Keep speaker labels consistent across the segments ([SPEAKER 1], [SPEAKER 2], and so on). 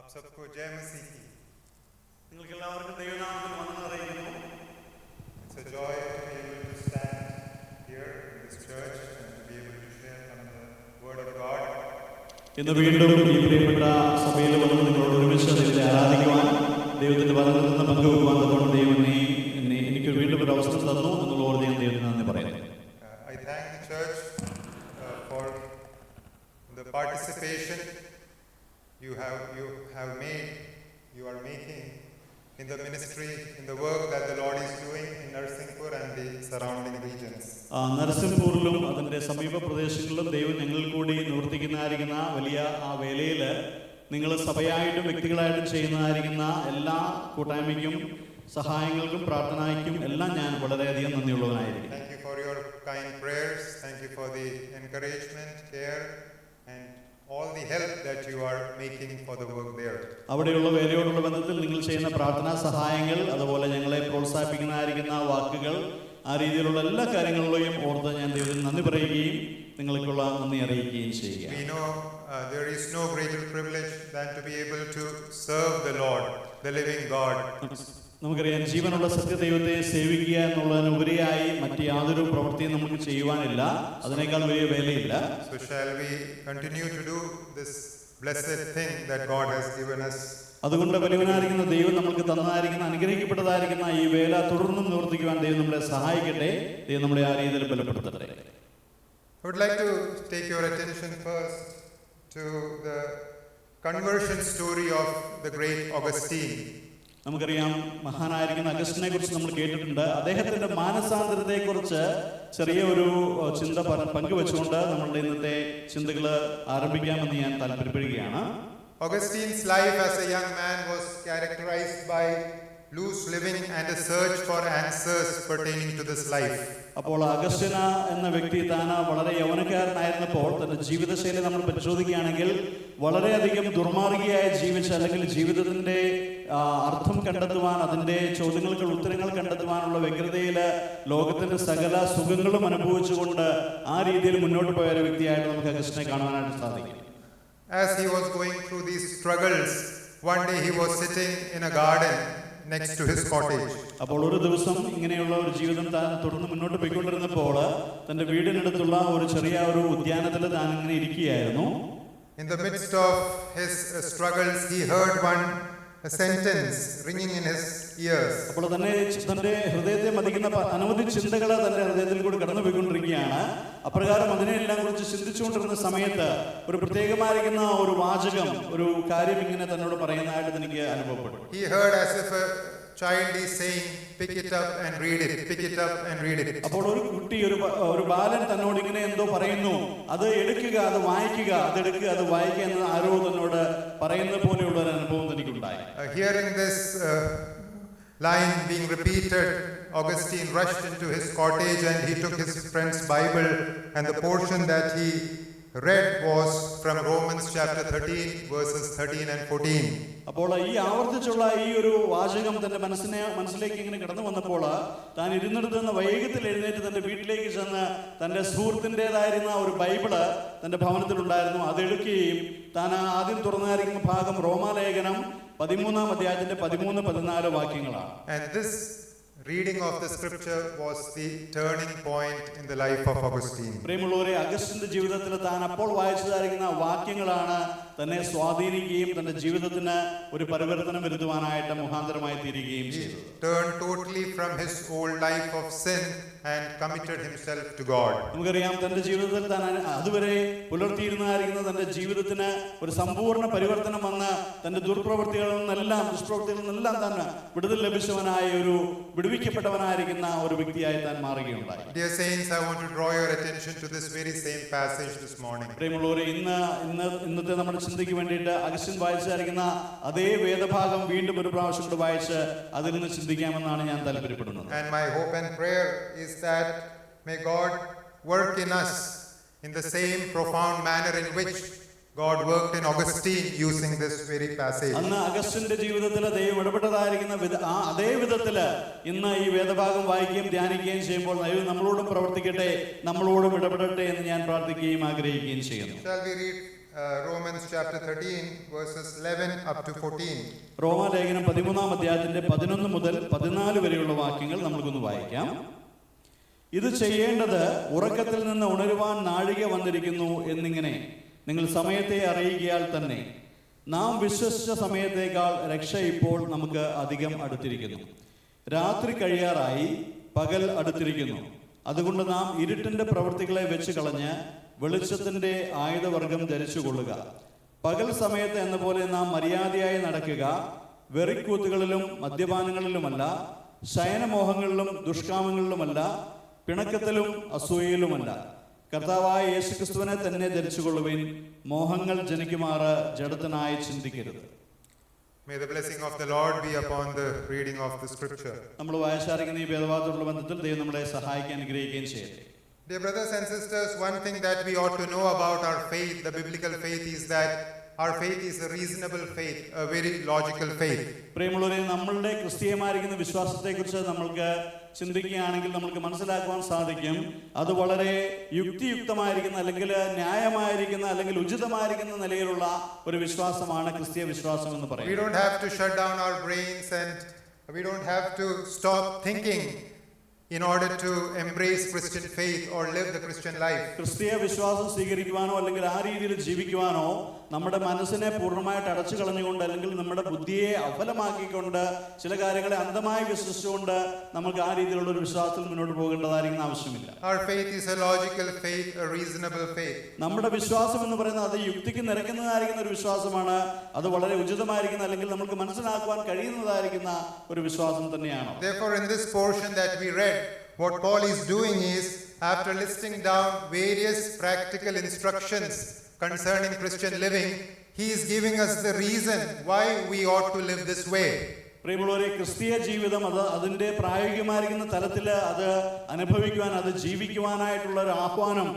[SPEAKER 1] आप सबको जय मसीह की.
[SPEAKER 2] നിങ്ങൾക്കെല്ലാവർക്കും ദൈവനാമത്തിൽ വന്ദനം അറിയിക്കുന്നു.
[SPEAKER 1] It's a joy to be able to stand here in this church and to be able to share from the Word of God.
[SPEAKER 2] ഇന്ന് വീണ്ടും ഈ പ്രിയപ്പെട്ട സഭയിൽ വന്ന് നിങ്ങളോട് ഒരുമിച്ച് ദൈവത്തെ ആരാധിക്കുവാൻ, ദൈവത്തിന്റെ വചനത്തിൽ നിന്ന് പങ്കുവെക്കുവാൻ തന്നോട് ദൈവം എനിക്ക് വീണ്ടും ഒരു അവസരം തന്നു എന്നുള്ള ഓർത്ത് ഞാൻ ദൈവത്തിന് നന്ദി പറയുന്നു.
[SPEAKER 1] I thank the church for the participation you are making in the ministry, in the work that the Lord is doing in Narsinghpur and the surrounding regions.
[SPEAKER 2] നരസിംഹപൂരിലും അതിന്റെ സമീപ പ്രദേശങ്ങളിലും ദൈവം ഞങ്ങൾ കൂടി നിവർത്തിക്കുന്നതായിരിക്കുന്ന വലിയ ആ വേലയിൽ നിങ്ങൾ സഭയായിട്ടും വ്യക്തികളായിട്ടും ചെയ്യുന്നതായിരിക്കുന്ന എല്ലാ കൂട്ടായ്മയ്ക്കും സഹായങ്ങൾക്കും പ്രാർത്ഥനയ്ക്കും എല്ലാം ഞാൻ വളരെയധികം നന്ദിയുള്ളവനായിരിക്കും.
[SPEAKER 1] Thank you for your kind prayers. Thank you for the encouragement, care and all the help that you are making for the work there.
[SPEAKER 2] അവിടെയുള്ള വേലയോടുള്ള ബന്ധത്തിൽ നിങ്ങൾ ചെയ്യുന്ന പ്രാർത്ഥനാ സഹായങ്ങൾ, അതുപോലെ ഞങ്ങളെ പ്രോത്സാഹിപ്പിക്കുന്നതായിരിക്കുന്ന വാക്കുകൾ, ആ രീതിയിലുള്ള എല്ലാ കാര്യങ്ങളിലെയും ഓർത്ത് ഞാൻ ദൈവത്തിന് നന്ദി പറയുകയും നിങ്ങൾക്കുള്ള നന്ദി അറിയിക്കുകയും ചെയ്യുക.
[SPEAKER 1] We know there is no greater privilege than to be able to serve the Lord, the living God.
[SPEAKER 2] നമുക്കറിയാം, ജീവനുള്ള സത്യദൈവത്തെ സേവിക്കുക എന്നുള്ളതിനുപരിയായി മറ്റ് യാതൊരു പ്രവൃത്തിയും നമുക്ക് ചെയ്യുവാനില്ല, അതിനേക്കാൾ വലിയ വേലയില്ല.
[SPEAKER 1] So shall we continue to do this blessed thing that God has given us?
[SPEAKER 2] അതുകൊണ്ട് വലിയവനായിരിക്കുന്ന ദൈവം നമുക്ക് തന്നതായിരിക്കുന്ന അനുഗ്രഹിക്കപ്പെട്ടതായിരിക്കുന്ന ഈ വേല തുടർന്നും നിവർത്തിക്കുവാൻ ദൈവം നമ്മളെ സഹായിക്കട്ടെ. ദൈവം നമ്മളെ ആ രീതിയിൽ ബലപ്പെടുത്തട്ടെ.
[SPEAKER 1] I would like to take your attention first to the conversion story of the great Augustine.
[SPEAKER 2] നമുക്കറിയാം, മഹാനായിരിക്കുന്ന അഗസ്റ്റിനെ കുറിച്ച് നമ്മൾ കേട്ടിട്ടുണ്ട്. അദ്ദേഹത്തിന്റെ മാനസാന്തരത്തെ കുറിച്ച് ചെറിയ ഒരു ചിന്ത പങ്കുവെച്ചുകൊണ്ട് നമ്മളുടെ ഇന്നത്തെ ചിന്തകൾ ആരംഭിക്കാമെന്ന് ഞാൻ താല്പര്യപ്പെടുകയാണ്.
[SPEAKER 1] Augustine's life as a young man was characterized by loose living and a search for answers pertaining to this life.
[SPEAKER 2] അപ്പോൾ അഗസ്റ്റിന എന്ന വ്യക്തി താൻ വളരെ യൗവനക്കാരനായിരുന്നപ്പോൾ തന്റെ ജീവിതശൈലി നമ്മൾ പരിശോധിക്കുകയാണെങ്കിൽ വളരെയധികം ദുർമാർഗിയായി ജീവിച്ച, അല്ലെങ്കിൽ ജീവിതത്തിന്റെ അർത്ഥം കണ്ടെത്തുവാൻ, അതിന്റെ ചോദ്യങ്ങൾക്ക് ഉത്തരങ്ങൾ കണ്ടെത്തുവാനുള്ള വ്യഗ്രതയിൽ ലോകത്തിന്റെ സകല സുഖങ്ങളും അനുഭവിച്ചുകൊണ്ട് ആ രീതിയിൽ മുന്നോട്ട് പോയ ഒരു വ്യക്തിയായിട്ട് നമുക്ക് അഗസ്റ്റിനെ കാണുവാനായിട്ട് സാധിക്കും.
[SPEAKER 1] As he was going through these struggles, one day he was sitting in a garden next to his cottage.
[SPEAKER 2] അപ്പോൾ ഒരു ദിവസം ഇങ്ങനെയുള്ള ഒരു ജീവിതം താൻ തുടർന്ന് മുന്നോട്ട് പോയിക്കൊണ്ടിരുന്നപ്പോൾ തന്റെ വീടിനടുത്തുള്ള ഒരു ചെറിയ ഒരു ഉദ്യാനത്തിൽ താൻ ഇങ്ങനെ ഇരിക്കുകയായിരുന്നു.
[SPEAKER 1] In the midst of his struggles, he heard a sentence ringing in his ears.
[SPEAKER 2] അപ്പോൾ തന്റെ ഹൃദയത്തെ മതിക്കുന്ന അനവധി ചിന്തകൾ തന്റെ ഹൃദയത്തിൽ കൂടി കടന്നു പോയിക്കൊണ്ടിരിക്കുകയാണ്. അപ്രകാരം അതിനെല്ലാം കുറിച്ച് ചിന്തിച്ചുകൊണ്ടിരുന്ന സമയത്ത് ഒരു പ്രത്യേകമായിരിക്കുന്ന ഒരു വാചകം, ഒരു കാര്യം ഇങ്ങനെ തന്നോട് പറയുന്നതായിട്ട് എനിക്ക് അനുഭവപ്പെട്ടു.
[SPEAKER 1] He heard as if a child is saying, pick it up and read it, pick it up and read it.
[SPEAKER 2] അപ്പോൾ ഒരു കുട്ടി, ഒരു ബാലൻ തന്നോട് ഇങ്ങനെ എന്തോ പറയുന്നു, അത് എടുക്കുക, അത് വായിക്കുക, അത് എടുക്കുക, അത് വായിക്കുക എന്ന് ആരോ തന്നോട് പറയുന്ന പോലെയുള്ള ഒരു അനുഭവം എനിക്കുണ്ടായി.
[SPEAKER 1] Hearing this line being repeated, Augustine rushed into his cottage and he took his friend's Bible, and the portion that he read was from Romans chapter 13 verses 13 and 14.
[SPEAKER 2] അപ്പോൾ ഈ ആവർത്തിച്ചുള്ള ഈ ഒരു വാചകം തന്റെ മനസ്സിലേക്ക് ഇങ്ങനെ കടന്നു വന്നപ്പോൾ താൻ ഇരുന്നിടത്ത് നിന്ന് വേഗത്തിൽ എഴുന്നേറ്റ് തന്റെ വീട്ടിലേക്ക് ചെന്ന് തന്റെ സുഹൃത്തിൻ്റെതായിരുന്ന ഒരു ബൈബിള് തന്റെ ഭവനത്തിലുണ്ടായിരുന്നു, അതെടുക്കുകയും താൻ ആദ്യം തുറന്നായിരിക്കുന്ന ഭാഗം റോമാലേഖനം 13-ാം അധ്യായത്തിന്റെ 13-14 വാക്യങ്ങളാണ്.
[SPEAKER 1] And this reading of the scripture was the turning point in the life of Augustine.
[SPEAKER 2] പ്രിയമുള്ളവരെ, അഗസ്റ്റിന്റെ ജീവിതത്തിൽ താൻ അപ്പോൾ വായിച്ചതായിരിക്കുന്ന വാക്യങ്ങളാണ് തന്നെ സ്വാധീനിക്കുകയും തന്റെ ജീവിതത്തിന് ഒരു പരിവർത്തനം വരുത്തുവാനായിട്ട് മുഖാന്തരമായി തീരുകയും ചെയ്തു.
[SPEAKER 1] He turned totally from his old life of sin and committed himself to God.
[SPEAKER 2] നമുക്കറിയാം, തന്റെ ജീവിതത്തിൽ താൻ അതുവരെ പുലർത്തിയിരുന്നതായിരിക്കുന്ന തന്റെ ജീവിതത്തിന് ഒരു സമ്പൂർണ്ണ പരിവർത്തനം വന്ന് തന്റെ ദുഷ്പ്രവൃത്തികളിൽ നിന്നെല്ലാം താൻ വിടുതൽ ലഭിച്ചവനായ ഒരു വിടുവിക്കപ്പെട്ടവനായിരിക്കുന്ന ഒരു വ്യക്തിയായി താൻ മാറുകയുണ്ടായി.
[SPEAKER 1] Dear saints, I want to draw your attention to this very same passage this morning.
[SPEAKER 2] പ്രിയമുള്ളവരെ, ഇന്നത്തെ നമ്മുടെ ചിന്തയ്ക്ക് വേണ്ടിയിട്ട് അഗസ്റ്റിൻ വായിച്ചായിരിക്കുന്ന അതേ വേദഭാഗം വീണ്ടും ഒരു പ്രാവശ്യം കൂടെ വായിച്ച് അതിൽ നിന്ന് ചിന്തിക്കാമെന്നാണ് ഞാൻ താല്പര്യപ്പെടുന്നത്.
[SPEAKER 1] And my hope and prayer is that may God work in us in the same profound manner in which God worked in Augustine using this very passage.
[SPEAKER 2] അന്ന് അഗസ്റ്റിന്റെ ജീവിതത്തിൽ ദൈവം ഇടപെട്ടതായിരിക്കുന്ന അതേ വിധത്തിൽ ഇന്ന് ഈ വേദഭാഗം വായിക്കുകയും ധ്യാനിക്കുകയും ചെയ്യുമ്പോൾ ദൈവം നമ്മളോടും പ്രവർത്തിക്കട്ടെ, നമ്മളോടും ഇടപെടട്ടെ എന്ന് ഞാൻ പ്രാർത്ഥിക്കുകയും ആഗ്രഹിക്കുകയും ചെയ്യുന്നു.
[SPEAKER 1] Shall we read Romans chapter 13, verses 11 up to 14.
[SPEAKER 2] റോമാലേഖനം 13-ാം അധ്യായത്തിന്റെ 11 മുതൽ 14 വരെയുള്ള വാക്യങ്ങൾ നമുക്കൊന്ന് വായിക്കാം. ഇത് ചെയ്യേണ്ടത് ഉറക്കത്തിൽ നിന്ന് ഉണരുവാൻ നാഴിക വന്നിരിക്കുന്നു എന്നിങ്ങനെ നിങ്ങൾ സമയത്തെ അറിയുകയാൽ തന്നെ നാം വിശ്വസിച്ച സമയത്തേക്കാൾ രക്ഷ ഇപ്പോൾ നമുക്ക് അധികം അടുത്തിരിക്കുന്നു. രാത്രി കഴിയാറായി, പകൽ അടുത്തിരിക്കുന്നു. അതുകൊണ്ട് നാം ഇരുട്ടിന്റെ പ്രവൃത്തികളെ വെച്ച് കളഞ്ഞ് വെളിച്ചത്തിന്റെ ആയുധവർഗം ധരിച്ചുകൊള്ളുക. പകൽ സമയത്ത് എന്ന പോലെ നാം മര്യാദയായി നടക്കുക. വെറിക്കൂത്തുകളിലും മദ്യപാനങ്ങളിലുമല്ല, ശയനമോഹങ്ങളിലും ദുഷ്കാമങ്ങളിലുമല്ല, പിണക്കത്തിലും അസൂയയിലുമല്ല. കർത്താവായ യേശുക്രിസ്തുവിനെ തന്നെ ധരിച്ചുകൊള്ളുവിൻ. മോഹങ്ങൾ ജനിക്കുമാറ് ജഡത്തിനായി ചിന്തിക്കരുത്.
[SPEAKER 1] May the blessing of the Lord be upon the reading of the scripture.
[SPEAKER 2] നമ്മൾ വായിച്ചായിരിക്കുന്ന ഈ വേദവാദത്തോടുള്ള ബന്ധത്തിൽ ദൈവം നമ്മളെ സഹായിക്കാൻ അനുഗ്രഹിക്കുകയും ചെയ്യട്ടെ.
[SPEAKER 1] Dear brothers and sisters, one thing that we ought to know about our faith, the biblical faith, is that our faith is a reasonable faith, a very logical faith.
[SPEAKER 2] പ്രിയമുള്ളവരെ, നമ്മളുടെ ക്രിസ്തീയമായിരിക്കുന്ന വിശ്വാസത്തെക്കുറിച്ച് നമ്മൾക്ക് ചിന്തിക്കുകയാണെങ്കിൽ നമുക്ക് മനസ്സിലാക്കുവാൻ സാധിക്കും, അത് വളരെ യുക്തിയുക്തമായിരിക്കുന്ന അല്ലെങ്കിൽ ന്യായമായിരിക്കുന്ന അല്ലെങ്കിൽ ഉചിതമായിരിക്കുന്ന നിലയിലുള്ള ഒരു വിശ്വാസമാണ് ക്രിസ്തീയ വിശ്വാസം എന്ന് പറയുന്നത്.
[SPEAKER 1] We don't have to shut down our brains and we don't have to stop thinking in order to embrace Christian faith or live the Christian life.
[SPEAKER 2] ക്രിസ്തീയ വിശ്വാസം സ്വീകരിക്കുവാനോ അല്ലെങ്കിൽ ആ രീതിയിൽ ജീവിക്കുവാനോ നമ്മുടെ മനസ്സിനെ പൂർണ്ണമായിട്ട് അടച്ചു കളഞ്ഞുകൊണ്ട് അല്ലെങ്കിൽ നമ്മുടെ ബുദ്ധിയെ അഫലമാക്കിക്കൊണ്ട് ചില കാര്യങ്ങളെ അന്ധമായി വിശ്വസിച്ചുകൊണ്ട് നമുക്ക് ആ രീതിയിലുള്ള ഒരു വിശ്വാസത്തിൽ മുന്നോട്ട് പോകേണ്ടതായിരിക്കുന്ന ആവശ്യമില്ല.
[SPEAKER 1] Our faith is a logical faith, a reasonable faith.
[SPEAKER 2] നമ്മുടെ വിശ്വാസം എന്ന് പറയുന്നത് അത് യുക്തിക്ക് നിരക്കുന്നതായിരിക്കുന്ന ഒരു വിശ്വാസമാണ്. അത് വളരെ ഉചിതമായിരിക്കുന്ന അല്ലെങ്കിൽ നമുക്ക് മനസ്സിലാക്കുവാൻ കഴിയുന്നതായിരിക്കുന്ന ഒരു വിശ്വാസം തന്നെയാണ്.
[SPEAKER 1] Therefore, in this portion that we read, what Paul is doing is, after listing down various practical instructions concerning Christian living, he is giving us the reason why we ought to live this way.
[SPEAKER 2] പ്രിയമുള്ളവരെ, ക്രിസ്തീയ ജീവിതം അത് അതിൻ്റെ പ്രായോഗികമായിരിക്കുന്ന തലത്തിൽ അത് അനുഭവിക്കുവാൻ, അത് ജീവിക്കുവാനായിട്ടുള്ള ഒരു ആഹ്വാനം,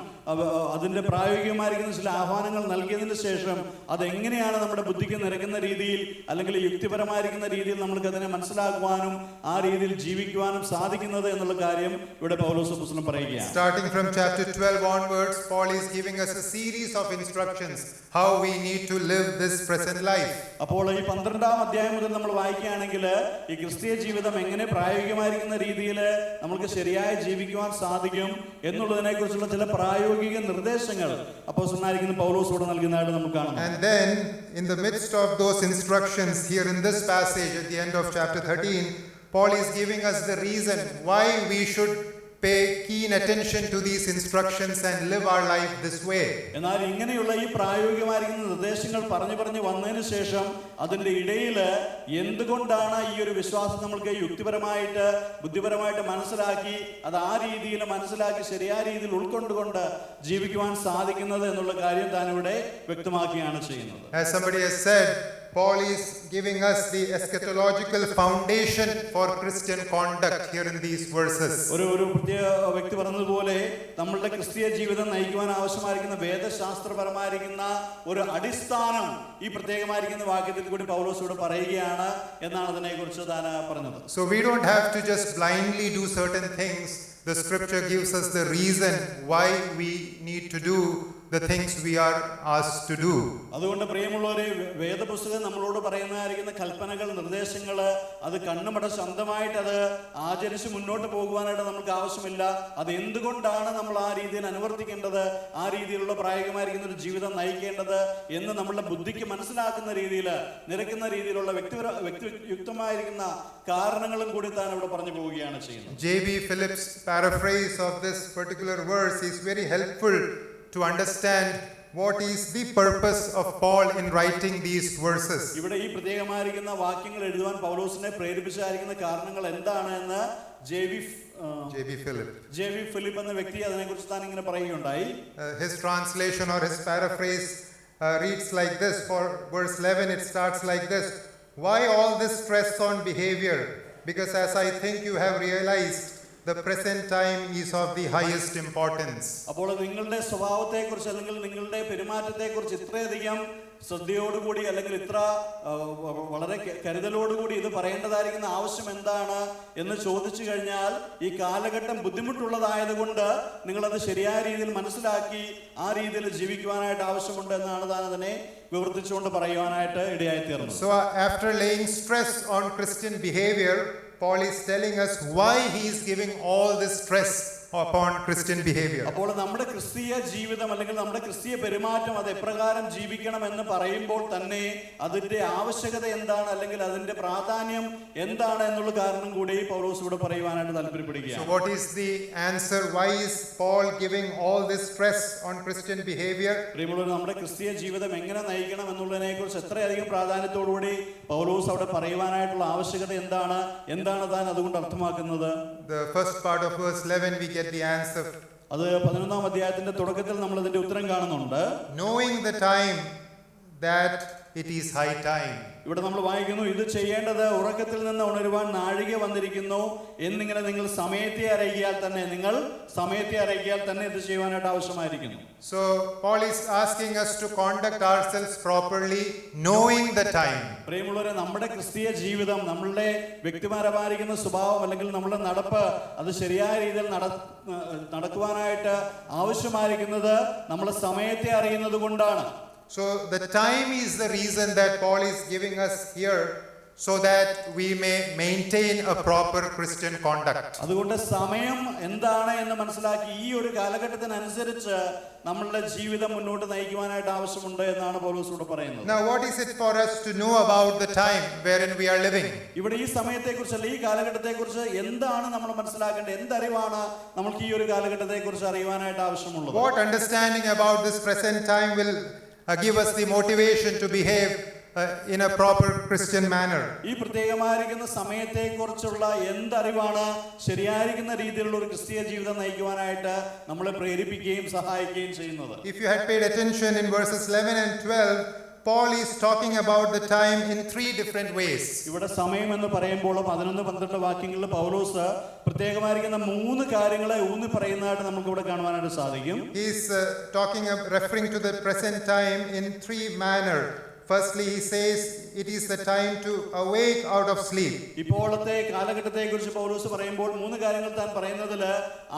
[SPEAKER 2] അതിൻ്റെ പ്രായോഗികമായിരിക്കുന്ന ചില ആഹ്വാനങ്ങൾ നൽകിയതിന് ശേഷം അതെങ്ങനെയാണ് നമ്മുടെ ബുദ്ധിക്ക് നിരക്കുന്ന രീതിയിൽ അല്ലെങ്കിൽ യുക്തിപരമായിരിക്കുന്ന രീതിയിൽ നമ്മൾക്ക് അതിനെ മനസ്സിലാക്കുവാനും ആ രീതിയിൽ ജീവിക്കുവാനും സാധിക്കുന്നത് എന്നുള്ള കാര്യം ഇവിടെ പൗലോസ് അപ്പോസ്തലൻ പറയുകയാണ്.
[SPEAKER 1] Starting from chapter 12 onwards, Paul is giving us a series of instructions how we need to live this present life.
[SPEAKER 2] അപ്പോൾ ഈ 12-ാം അധ്യായം മുതൽ നമ്മൾ വായിക്കുകയാണെങ്കിൽ ഈ ക്രിസ്തീയ ജീവിതം എങ്ങനെ പ്രായോഗികമായിരിക്കുന്ന രീതിയിൽ നമുക്ക് ശരിയായി ജീവിക്കുവാൻ സാധിക്കും എന്നുള്ളതിനെ കുറിച്ചുള്ള ചില പ്രായോഗിക നിർദ്ദേശങ്ങൾ അപ്പോസ്തലനായിരിക്കുന്ന പൗലോസ് ഇവിടെ നൽകുന്നതായിട്ട് നമുക്ക് കാണാം.
[SPEAKER 1] And then in the midst of those instructions, here in this passage at the end of chapter 13, Paul is giving us the reason why we should pay keen attention to these instructions and live our life this way.
[SPEAKER 2] എന്നാൽ ഇങ്ങനെയുള്ള ഈ പ്രായോഗികമായിരിക്കുന്ന നിർദ്ദേശങ്ങൾ പറഞ്ഞു വന്നതിന് ശേഷം അതിന്റെ ഇടയിൽ എന്തുകൊണ്ടാണ് ഈ ഒരു വിശ്വാസം നമ്മൾക്ക് യുക്തിപരമായിട്ട് ബുദ്ധിപരമായിട്ട് മനസ്സിലാക്കി അത് ആ രീതിയിൽ മനസ്സിലാക്കി ശരിയായ രീതിയിൽ ഉൾക്കൊണ്ടുകൊണ്ട് ജീവിക്കുവാൻ സാധിക്കുന്നത് എന്നുള്ള കാര്യം താൻ ഇവിടെ വ്യക്തമാക്കുകയാണ് ചെയ്യുന്നത്.
[SPEAKER 1] As somebody has said, Paul is giving us the eschatological foundation for Christian conduct here in these verses.
[SPEAKER 2] ഒരു പ്രത്യേക വ്യക്തി പറഞ്ഞതുപോലെ നമ്മളുടെ ക്രിസ്തീയ ജീവിതം നയിക്കുവാൻ ആവശ്യമായിരിക്കുന്ന വേദശാസ്ത്രപരമായിരിക്കുന്ന ഒരു അടിസ്ഥാനം ഈ പ്രത്യേകമായിരിക്കുന്ന വാക്യത്തിൽ കൂടി പൗലോസ് ഇവിടെ പറയുകയാണ് എന്നാണ് അതിനെക്കുറിച്ച് താൻ പറഞ്ഞത്.
[SPEAKER 1] So we don't have to just blindly do certain things. The scripture gives us the reason why we need to do the things we are asked to do.
[SPEAKER 2] അതുകൊണ്ട് പ്രിയമുള്ളവരെ, വേദപുസ്തകം നമ്മളോട് പറയുന്നതായിരിക്കുന്ന കൽപ്പനകൾ, നിർദ്ദേശങ്ങൾ അത് കണ്ണുമടച്ച് സ്വന്തമായിട്ട് അത് ആചരിച്ച് മുന്നോട്ട് പോകുവാനായിട്ട് നമുക്ക് ആവശ്യമില്ല. അത് എന്തുകൊണ്ടാണ് നമ്മൾ ആ രീതിയിൽ അനുവർത്തിക്കേണ്ടത്, ആ രീതിയിലുള്ള പ്രായോഗികമായിരിക്കുന്ന ഒരു ജീവിതം നയിക്കേണ്ടത് എന്ന് നമ്മളുടെ ബുദ്ധിക്ക് മനസ്സിലാക്കുന്ന രീതിയിൽ നിരക്കുന്ന രീതിയിലുള്ള വ്യക്തിയുക്തമായിരിക്കുന്ന കാരണങ്ങളും കൂടി താൻ ഇവിടെ പറഞ്ഞു പോവുകയാണ് ചെയ്യുന്നത്.
[SPEAKER 1] J.B. Phillips' paraphrase of this particular verse is very helpful to understand what is the purpose of Paul in writing these verses.
[SPEAKER 2] ഇവിടെ ഈ പ്രത്യേകമായിരിക്കുന്ന വാക്യങ്ങൾ എഴുതുവാൻ പൗലോസിനെ പ്രേരിപ്പിച്ചായിരിക്കുന്ന കാരണങ്ങൾ എന്താണ് എന്ന് J.B. Philip എന്ന വ്യക്തി അതിനെക്കുറിച്ച് താൻ ഇങ്ങനെ പറയുകയുണ്ടായി.
[SPEAKER 1] His translation or his paraphrase reads like this. For verse 11 it starts like this: why all this stress on behavior? Because as I think you have realized, the present time is of the highest importance.
[SPEAKER 2] അപ്പോൾ നിങ്ങളുടെ സ്വഭാവത്തെക്കുറിച്ച് അല്ലെങ്കിൽ നിങ്ങളുടെ പെരുമാറ്റത്തെക്കുറിച്ച് ഇത്രയധികം ശ്രദ്ധയോടുകൂടി അല്ലെങ്കിൽ ഇത്ര വളരെ കരുതലോടുകൂടി ഇത് പറയേണ്ടതായിരിക്കുന്ന ആവശ്യം എന്താണ് എന്ന് ചോദിച്ചു കഴിഞ്ഞാൽ ഈ കാലഘട്ടം ബുദ്ധിമുട്ടുള്ളതായതുകൊണ്ട് നിങ്ങളത് ശരിയായ രീതിയിൽ മനസ്സിലാക്കി ആ രീതിയിൽ ജീവിക്കുവാനായിട്ട് ആവശ്യമുണ്ട് എന്നാണ് താൻ അതിനെ വിവർത്തിച്ചുകൊണ്ട് പറയുവാനായിട്ട് ഇടയായി തീർന്നത്.
[SPEAKER 1] So after laying stress on Christian behavior, Paul is telling us why he is giving all this stress upon Christian behavior.
[SPEAKER 2] അപ്പോൾ നമ്മുടെ ക്രിസ്തീയ ജീവിതം അല്ലെങ്കിൽ നമ്മുടെ ക്രിസ്തീയ പെരുമാറ്റം അത് എപ്രകാരം ജീവിക്കണം എന്ന് പറയുമ്പോൾ തന്നെ അതിന്റെ ആവശ്യകത എന്താണ് അല്ലെങ്കിൽ അതിന്റെ പ്രാധാന്യം എന്താണ് എന്നുള്ള കാരണം കൂടി പൗലോസ് ഇവിടെ പറയുവാനായിട്ട് താല്പര്യപ്പെടുകയാണ്.
[SPEAKER 1] So what is the answer? Why is Paul giving all this stress on Christian behavior?
[SPEAKER 2] പ്രിയമുള്ളവരെ, നമ്മുടെ ക്രിസ്തീയ ജീവിതം എങ്ങനെ നയിക്കണം എന്നുള്ളതിനെ കുറിച്ച് എത്രയധികം പ്രാധാന്യത്തോടുകൂടി പൗലോസ് അവിടെ പറയുവാനായിട്ടുള്ള ആവശ്യകത എന്താണ് താൻ അതുകൊണ്ട് അർത്ഥമാക്കുന്നത്?
[SPEAKER 1] The first part of verse 11 we get the answer.
[SPEAKER 2] അത് 11-ാം അധ്യായത്തിന്റെ തുടക്കത്തിൽ നമ്മൾ അതിന്റെ ഉത്തരം കാണുന്നുണ്ട്.
[SPEAKER 1] Knowing the time that it is high time.
[SPEAKER 2] ഇവിടെ നമ്മൾ വായിക്കുന്നു, ഇത് ചെയ്യേണ്ടത് ഉറക്കത്തിൽ നിന്ന് ഉണരുവാൻ നാഴിക വന്നിരിക്കുന്നു എന്നിങ്ങനെ നിങ്ങൾ സമയത്തെ അറിയിക്കാൽ തന്നെ ഇത് ചെയ്യുവാനായിട്ട് ആവശ്യമായിരിക്കുന്നു.
[SPEAKER 1] So Paul is asking us to conduct ourselves properly, knowing the time.
[SPEAKER 2] പ്രിയമുള്ളവരെ, നമ്മുടെ ക്രിസ്തീയ ജീവിതം, നമ്മളുടെ വ്യക്തിപരമായിരിക്കുന്ന സ്വഭാവം അല്ലെങ്കിൽ നമ്മുടെ നടപ്പ് അത് ശരിയായ രീതിയിൽ നടക്കുവാനായിട്ട് ആവശ്യമായിരിക്കുന്നത് നമ്മൾ സമയത്തെ അറിയുന്നത് കൊണ്ടാണ്.
[SPEAKER 1] So the time is the reason that Paul is giving us here, so that we may maintain a proper Christian conduct.
[SPEAKER 2] അതുകൊണ്ട് സമയം എന്താണ് എന്ന് മനസ്സിലാക്കി ഈ ഒരു കാലഘട്ടത്തിനനുസരിച്ച് നമ്മളുടെ ജീവിതം മുന്നോട്ട് നയിക്കുവാനായിട്ട് ആവശ്യമുണ്ട് എന്നാണ് പൗലോസ് ഇവിടെ പറയുന്നത്.
[SPEAKER 1] Now what is it for us to know about the time wherein we are living?
[SPEAKER 2] ഇവിടെ ഈ സമയത്തെക്കുറിച്ച് അല്ലെങ്കിൽ ഈ കാലഘട്ടത്തെക്കുറിച്ച് എന്താണ് നമ്മൾ മനസ്സിലാക്കേണ്ടത്? എന്തറിവാണ് നമുക്ക് ഈ ഒരു കാലഘട്ടത്തെക്കുറിച്ച് അറിയുവാനായിട്ട് ആവശ്യമുള്ളത്?
[SPEAKER 1] What understanding about this present time will give us the motivation to behave in a proper Christian manner?
[SPEAKER 2] ഈ പ്രത്യേകമായിരിക്കുന്ന സമയത്തെക്കുറിച്ചുള്ള എന്തറിവാണ് ശരിയായിരിക്കുന്ന രീതിയിലുള്ള ഒരു ക്രിസ്തീയ ജീവിതം നയിക്കുവാനായിട്ട് നമ്മളെ പ്രേരിപ്പിക്കുകയും സഹായിക്കുകയും ചെയ്യുന്നത്?
[SPEAKER 1] If you had paid attention in verses 11 and 12, Paul is talking about the time in three different ways.
[SPEAKER 2] ഇവിടെ സമയം എന്ന് പറയുമ്പോൾ 11-12 വാക്യങ്ങളിൽ പൗലോസ് പ്രത്യേകമായിരിക്കുന്ന 3 കാര്യങ്ങളെ ഊന്നി പറയുന്നതായിട്ട് നമുക്ക് ഇവിടെ കാണുവാനായിട്ട് സാധിക്കും.
[SPEAKER 1] He is referring to the present time in three manner. Firstly, he says it is the time to awake out of sleep.
[SPEAKER 2] ഇപ്പോഴത്തെ കാലഘട്ടത്തെക്കുറിച്ച് പൗലോസ് പറയുമ്പോൾ 3 കാര്യങ്ങൾ താൻ പറയുന്നതിൽ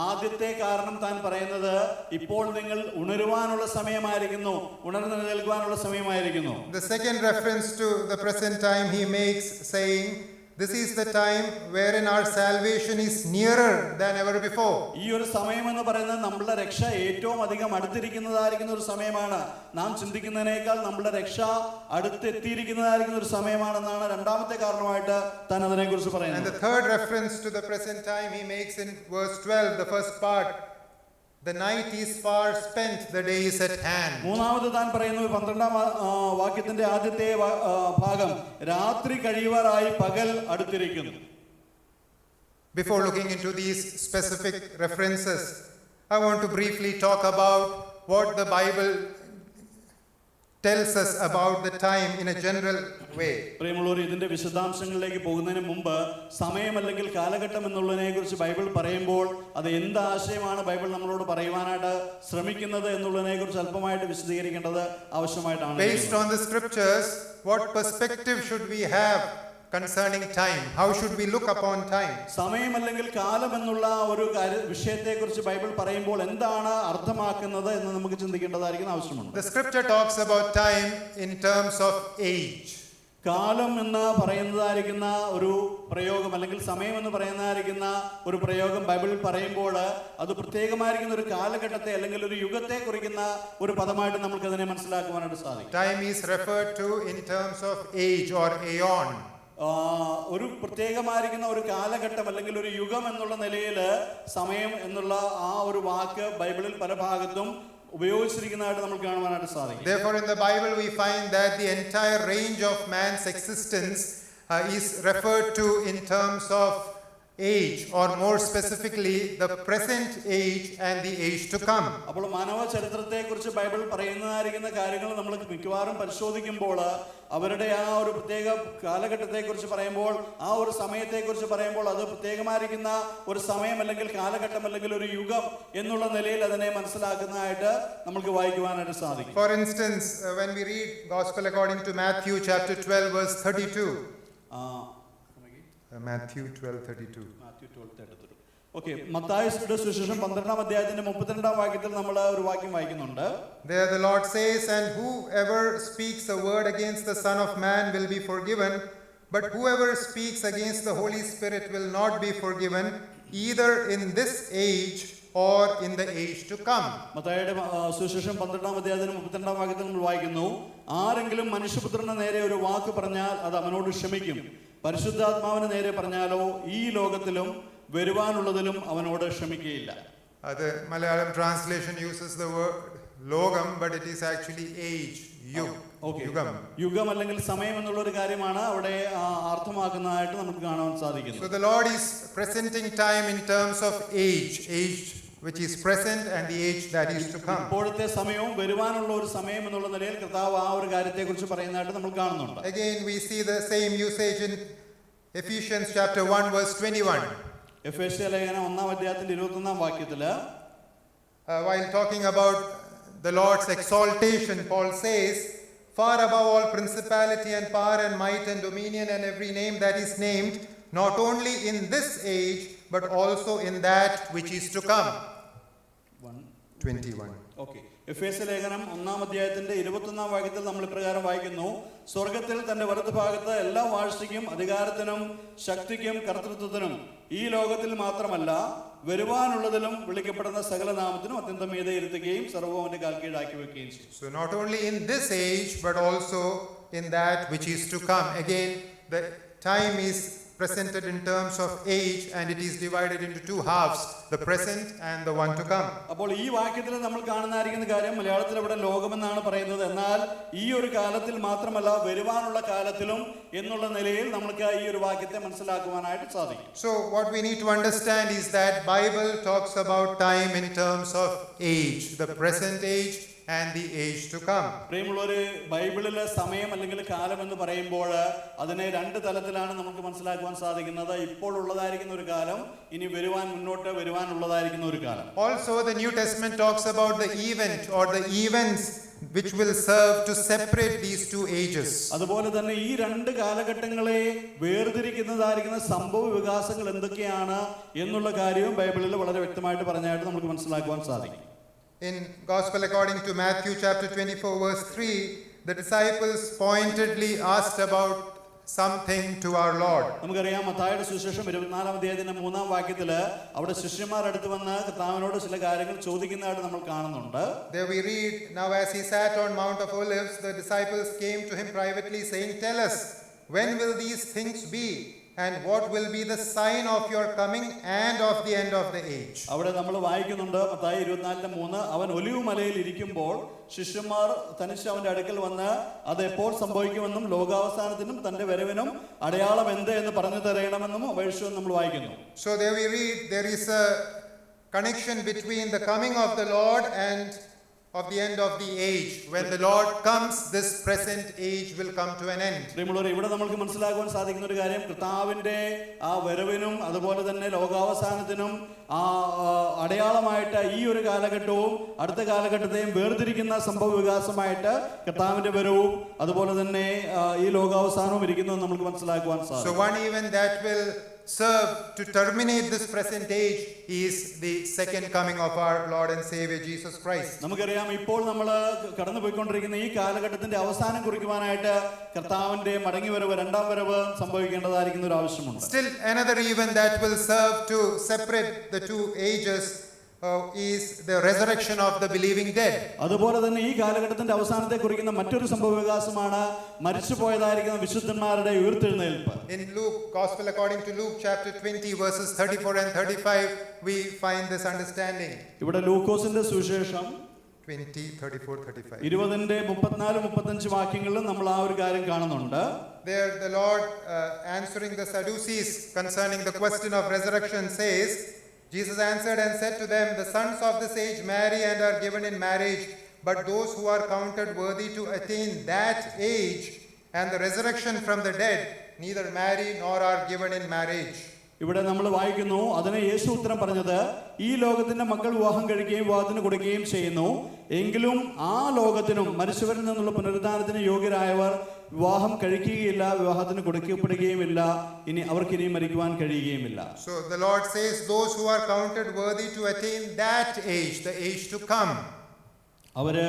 [SPEAKER 2] ആദ്യത്തെ കാരണം താൻ പറയുന്നത് ഇപ്പോൾ നിങ്ങൾ ഉണരുവാനുള്ള സമയമായിരിക്കുന്നു, ഉണർന്നു നിൽക്കുവാനുള്ള സമയമായിരിക്കുന്നു.
[SPEAKER 1] The second reference to the present time he makes saying this is the time wherein our salvation is nearer than ever before.
[SPEAKER 2] ഈ ഒരു സമയം എന്ന് പറയുന്നത് നമ്മളുടെ രക്ഷ ഏറ്റവും അധികം അടുത്തിരിക്കുന്നതായിരിക്കുന്ന ഒരു സമയമാണ്. നാം ചിന്തിക്കുന്നതിനേക്കാൾ നമ്മളുടെ രക്ഷ അടുത്തെത്തിയിരിക്കുന്നതായിരിക്കുന്ന ഒരു സമയമാണെന്നാണ് രണ്ടാമത്തെ കാരണമായിട്ട് താൻ അതിനെക്കുറിച്ച് പറയുന്നത്.
[SPEAKER 1] And the third reference to the present time he makes in verse 12, the first part, the night is far spent, the day is at hand.
[SPEAKER 2] മൂന്നാമത് താൻ പറയുന്നു 12-ാം വാക്യത്തിന്റെ ആദ്യത്തെ ഭാഗം, രാത്രി കഴിയുവാറായി പകൽ അടുത്തിരിക്കുന്നു.
[SPEAKER 1] Before looking into these specific references, I want to briefly talk about what the Bible tells us about the time in a general way.
[SPEAKER 2] പ്രിയമുള്ളവർ, ഇതിന്റെ വിശദാംശങ്ങളിലേക്ക് പോകുന്നതിന് മുമ്പ് സമയം അല്ലെങ്കിൽ കാലഘട്ടം എന്നുള്ളതിനെ കുറിച്ച് ബൈബിൾ പറയുമ്പോൾ അത് എന്ത് ആശയമാണ് ബൈബിൾ നമ്മളോട് പറയുവാനായിട്ട് ശ്രമിക്കുന്നത് എന്നുള്ളതിനെ കുറിച്ച് അല്പമായിട്ട് വിശദീകരിക്കേണ്ടത് ആവശ്യമായിട്ടാണ്.
[SPEAKER 1] Based on the scriptures, what perspective should we have concerning time? How should we look upon time?
[SPEAKER 2] സമയം അല്ലെങ്കിൽ കാലം എന്നുള്ള ഒരു വിഷയത്തെക്കുറിച്ച് ബൈബിൾ പറയുമ്പോൾ എന്താണ് അർത്ഥമാക്കുന്നത് എന്ന് നമുക്ക് ചിന്തിക്കേണ്ടതായിരിക്കും ആവശ്യമുണ്ട്.
[SPEAKER 1] The scripture talks about time in terms of age.
[SPEAKER 2] കാലം എന്ന് പറയുന്നതായിരിക്കുന്ന ഒരു പ്രയോഗം അല്ലെങ്കിൽ സമയം എന്ന് പറയുന്നതായിരിക്കുന്ന ഒരു പ്രയോഗം ബൈബിളിൽ പറയുമ്പോൾ അത് പ്രത്യേകമായിരിക്കുന്ന ഒരു കാലഘട്ടത്തെ അല്ലെങ്കിൽ ഒരു യുഗത്തെ കുറിക്കുന്ന ഒരു പദമായിട്ട് നമുക്ക് അതിനെ മനസ്സിലാക്കുവാനായിട്ട് സാധിക്കും.
[SPEAKER 1] Time is referred to in terms of age or aeon.
[SPEAKER 2] ഒരു പ്രത്യേകമായിരിക്കുന്ന ഒരു കാലഘട്ടം അല്ലെങ്കിൽ ഒരു യുഗം എന്നുള്ള നിലയിൽ സമയം എന്നുള്ള ആ ഒരു വാക്ക് ബൈബിളിൽ പല ഭാഗത്തും ഉപയോഗിച്ചിരിക്കുന്നതായിട്ട് നമുക്ക് കാണുവാനായിട്ട് സാധിക്കും.
[SPEAKER 1] Therefore, in the Bible we find that the entire range of man's existence is referred to in terms of age, or more specifically, the present age and the age to come.
[SPEAKER 2] അപ്പോൾ മാനവ ചരിത്രത്തെക്കുറിച്ച് Bible പറയുന്നതായിരിക്കുന്ന കാര്യങ്ങൾ നമ്മൾ മിക്കവാറും പരിശോധിക്കുമ്പോൾ അവരുടെ ആ ഒരു പ്രത്യേക കാലഘട്ടത്തെക്കുറിച്ച് പറയുമ്പോൾ, ആ ഒരു സമയത്തെക്കുറിച്ച് പറയുമ്പോൾ അത് പ്രത്യേകമായിരിക്കുന്ന ഒരു സമയം അല്ലെങ്കിൽ കാലഘട്ടം അല്ലെങ്കിൽ ഒരു യുഗം എന്നുള്ള നിലയിൽ അതിനെ മനസ്സിലാക്കുന്നതായിട്ട് നമുക്ക് വായിക്കുവാനായിട്ട് സാധിക്കും.
[SPEAKER 1] For instance, when we read Gospel according to Matthew chapter 12 verse 32. Matthew 12:32.
[SPEAKER 2] Okay, മത്തായിയുടെ സുവിശേഷം 12-ാം അധ്യായത്തിന്റെ 32-ാം വാക്യത്തിൽ നമ്മൾ ഒരു വാക്യം വായിക്കുന്നുണ്ട്.
[SPEAKER 1] There the Lord says, "And whoever speaks a word against the Son of Man will be forgiven, but whoever speaks against the Holy Spirit will not be forgiven, either in this age or in the age to come."
[SPEAKER 2] മത്തായിയുടെ സുവിശേഷം 12-ാം അധ്യായത്തിന്റെ 32-ാം വാക്യത്തിൽ നമ്മൾ വായിക്കുന്നു, ആരെങ്കിലും മനുഷ്യപുത്രന് നേരെ ഒരു വാക്ക് പറഞ്ഞാൽ അത് അവനോട് ക്ഷമിക്കും, പരിശുദ്ധാത്മാവിന് നേരെ പറഞ്ഞാലോ ഈ ലോകത്തിലും വരുവാനുള്ളതിലും അവനോട് ക്ഷമിക്കുകയില്ല.
[SPEAKER 1] The Malayalam translation uses the word logam, but it is actually age, yugam.
[SPEAKER 2] യുഗം അല്ലെങ്കിൽ സമയം എന്നുള്ള ഒരു കാര്യമാണ് അവിടെ അർത്ഥമാക്കുന്നതായിട്ട് നമുക്ക് കാണാൻ സാധിക്കുന്നു.
[SPEAKER 1] So the Lord is presenting time in terms of age which is present and the age that is to come.
[SPEAKER 2] ഇപ്പോഴത്തെ സമയവും വരുവാനുള്ള ഒരു സമയം എന്നുള്ള നിലയിൽ കർത്താവ് ആ ഒരു കാര്യത്തെക്കുറിച്ച് പറയുന്നതായിട്ട് നമ്മൾ കാണുന്നുണ്ട്.
[SPEAKER 1] Again we see the same usage in Ephesians chapter 1 verse 21.
[SPEAKER 2] എഫേസ്യ ലേഖനം 1-ാം അധ്യായത്തിന്റെ 21-ാം വാക്യത്തിൽ
[SPEAKER 1] while talking about the Lord's exaltation, Paul says, "Far above all principality and power and might and dominion and every name that is named, not only in this age but also in that which is to come." 21.
[SPEAKER 2] Okay, എഫേസ്യ ലേഖനം 1-ാം അധ്യായത്തിന്റെ 21-ാം വാക്യത്തിൽ നമ്മൾ ഇപ്രകാരം വായിക്കുന്നു, സ്വർഗത്തിൽ തന്റെ വലതുഭാഗത്ത് എല്ലാ വാഴ്ചയ്ക്കും അധികാരത്തിനും ശക്തിക്കും കർത്തൃത്വത്തിനും ഈ ലോകത്തിൽ മാത്രമല്ല വരുവാനുള്ളതിലും വിളിക്കപ്പെടുന്ന സകല നാമത്തിനും അത്യന്തം മീതെ ഇരുത്തുകയും സർവ്വവും അവന്റെ കാൽ കീഴാക്കി വെക്കുകയും ചെയ്യും.
[SPEAKER 1] So not only in this age but also in that which is to come. Again, the time is presented in terms of age and it is divided into two halves, the present and the one to come.
[SPEAKER 2] അപ്പോൾ ഈ വാക്യത്തിൽ നമ്മൾ കാണുന്നതായിരിക്കുന്ന കാര്യം മലയാളത്തിൽ ഇവിടെ ലോകമെന്നാണ് പറയുന്നത്, എന്നാൽ ഈ ഒരു കാലത്തിൽ മാത്രമല്ല വരുവാനുള്ള കാലത്തിലും എന്നുള്ള നിലയിൽ നമുക്ക് ഈ ഒരു വാക്യത്തെ മനസ്സിലാക്കുവാനായിട്ട് സാധിക്കും.
[SPEAKER 1] So what we need to understand is that Bible talks about time in terms of age, the present age and the age to come.
[SPEAKER 2] പ്രിയമുള്ളവരെ, ബൈബിളിലെ സമയം അല്ലെങ്കിൽ കാലം എന്ന് പറയുമ്പോൾ അതിനെ രണ്ട് തലത്തിലാണ് നമുക്ക് മനസ്സിലാക്കുവാൻ സാധിക്കുന്നത്. ഇപ്പോൾ ഉള്ളതായിരിക്കുന്ന ഒരു കാലം, ഇനി മുന്നോട്ട് വരുവാനുള്ളതായിരിക്കുന്ന ഒരു കാലം.
[SPEAKER 1] Also the New Testament talks about the event or the events which will serve to separate these two ages.
[SPEAKER 2] അതുപോലെ തന്നെ ഈ രണ്ട് കാലഘട്ടങ്ങളെ വേർതിരിക്കുന്നതായിരിക്കുന്ന സംഭവ വികാസങ്ങൾ എന്തൊക്കെയാണ് എന്നുള്ള കാര്യവും ബൈബിളിൽ വളരെ വ്യക്തമായിട്ട് പറഞ്ഞായിട്ട് നമുക്ക് മനസ്സിലാക്കുവാൻ സാധിക്കും.
[SPEAKER 1] In Gospel according to Matthew chapter 24 verse 3, the disciples pointedly asked about something to our Lord.
[SPEAKER 2] നമുക്കറിയാം മത്തായിയുടെ സുവിശേഷം 24-ാം അധ്യായത്തിന്റെ 3-ാം വാക്യത്തിൽ അവിടെ ശിഷ്യന്മാർ അടുത്ത് വന്ന് കർത്താവിനോട് ചില കാര്യങ്ങൾ ചോദിക്കുന്നതായിട്ട് നമ്മൾ കാണുന്നുണ്ട്.
[SPEAKER 1] There we read, "Now as he sat on Mount of Olives, the disciples came to him privately saying, 'Tell us, when will these things be? And what will be the sign of your coming and of the end of the age?'"
[SPEAKER 2] അവിടെ നമ്മൾ വായിക്കുന്നുണ്ട് മത്തായി 24:3, അവൻ olive മലയിൽ ഇരിക്കുമ്പോൾ ശിഷ്യന്മാർ തനിച്ച് അവന്റെ അടുക്കൽ വന്ന് അത് എപ്പോൾ സംഭവിക്കുമെന്നും ലോകാവസാനത്തിനും തന്റെ വരവിനും അടയാളം എന്ത് എന്ന് പറഞ്ഞു തരണമെന്നും അപേക്ഷിച്ചു നമ്മൾ വായിക്കുന്നു.
[SPEAKER 1] So there we read there is a connection between the coming of the Lord and of the end of the age. When the Lord comes, this present age will come to an end.
[SPEAKER 2] പ്രിയമുള്ളവരെ, ഇവിടെ നമുക്ക് മനസ്സിലാക്കുവാൻ സാധിക്കുന്ന ഒരു കാര്യം, കർത്താവിന്റെ ആ വരവിനും അതുപോലെ തന്നെ ലോകാവസാനത്തിനും ആ അടയാളമായിട്ട് ഈ ഒരു കാലഘട്ടവും അടുത്ത കാലഘട്ടത്തെയും വേർതിരിക്കുന്ന സംഭവ വികാസമായിട്ട് കർത്താവിന്റെ വരവും അതുപോലെ തന്നെ ഈ ലോകാവസാനവും ഇരിക്കുന്നു എന്ന് നമുക്ക് മനസ്സിലാക്കുവാൻ സാധിക്കും.
[SPEAKER 1] So one event that will serve to terminate this present age is the second coming of our Lord and Savior Jesus Christ.
[SPEAKER 2] നമുക്കറിയാം ഇപ്പോൾ നമ്മൾ കടന്നുപോയിക്കൊണ്ടിരിക്കുന്ന ഈ കാലഘട്ടത്തിന്റെ അവസാനം കുറിക്കുവാനായിട്ട് കർത്താവിന്റെ മടങ്ങിവരവ്, രണ്ടാം വരവ് സംഭവിക്കേണ്ടതായിരിക്കുന്ന ഒരു ആവശ്യമുണ്ട്.
[SPEAKER 1] Still another event that will serve to separate the two ages is the resurrection of the believing dead.
[SPEAKER 2] അതുപോലെ തന്നെ ഈ കാലഘട്ടത്തിന്റെ അവസാനത്തെ കുറിക്കുന്ന മറ്റൊരു സംഭവ വികാസമാണ് മരിച്ചുപോയതായിരിക്കുന്ന വിശുദ്ധന്മാരുടെ ഉയർത്തെഴുന്നേൽപ്പ്.
[SPEAKER 1] In Luke, Gospel according to Luke chapter 20 verses 34 and 35, we find this understanding.
[SPEAKER 2] ഇവിടെ ലൂക്കോസിന്റെ സുവിശേഷം
[SPEAKER 1] 20, 34, 35.
[SPEAKER 2] 20-ന്റെ 34-35 വാക്യങ്ങളിലും നമ്മൾ ആ ഒരു കാര്യം കാണുന്നുണ്ട്.
[SPEAKER 1] There the Lord answering the Sadducees concerning the question of resurrection says, Jesus answered and said to them, the sons of this age marry and are given in marriage, but those who are counted worthy to attain that age and the resurrection from the dead neither marry nor are given in marriage.
[SPEAKER 2] ഇവിടെ നമ്മൾ വായിക്കുന്നു, അതിന് യേശു ഉത്തരം പറഞ്ഞത്, ഈ ലോകത്തിന്റെ മക്കൾ വിവാഹം കഴിക്കുകയും വിവാഹത്തിന് കൊടുക്കുകയും ചെയ്യുന്നു, എങ്കിലും ആ ലോകത്തിനും മരിച്ചവരിൽ നിന്നുള്ള പുനരുദ്ധാനത്തിന് യോഗ്യരായവർ വിവാഹം കഴിക്കുകയില്ല, വിവാഹത്തിന് കൊടുക്കപ്പെടുകയുമില്ല, ഇനി അവർക്ക് ഇനിയും മരിക്കുവാൻ കഴിയുകയുമില്ല.
[SPEAKER 1] So the Lord says, those who are counted worthy to attain that age, the age to come.
[SPEAKER 2] അവര്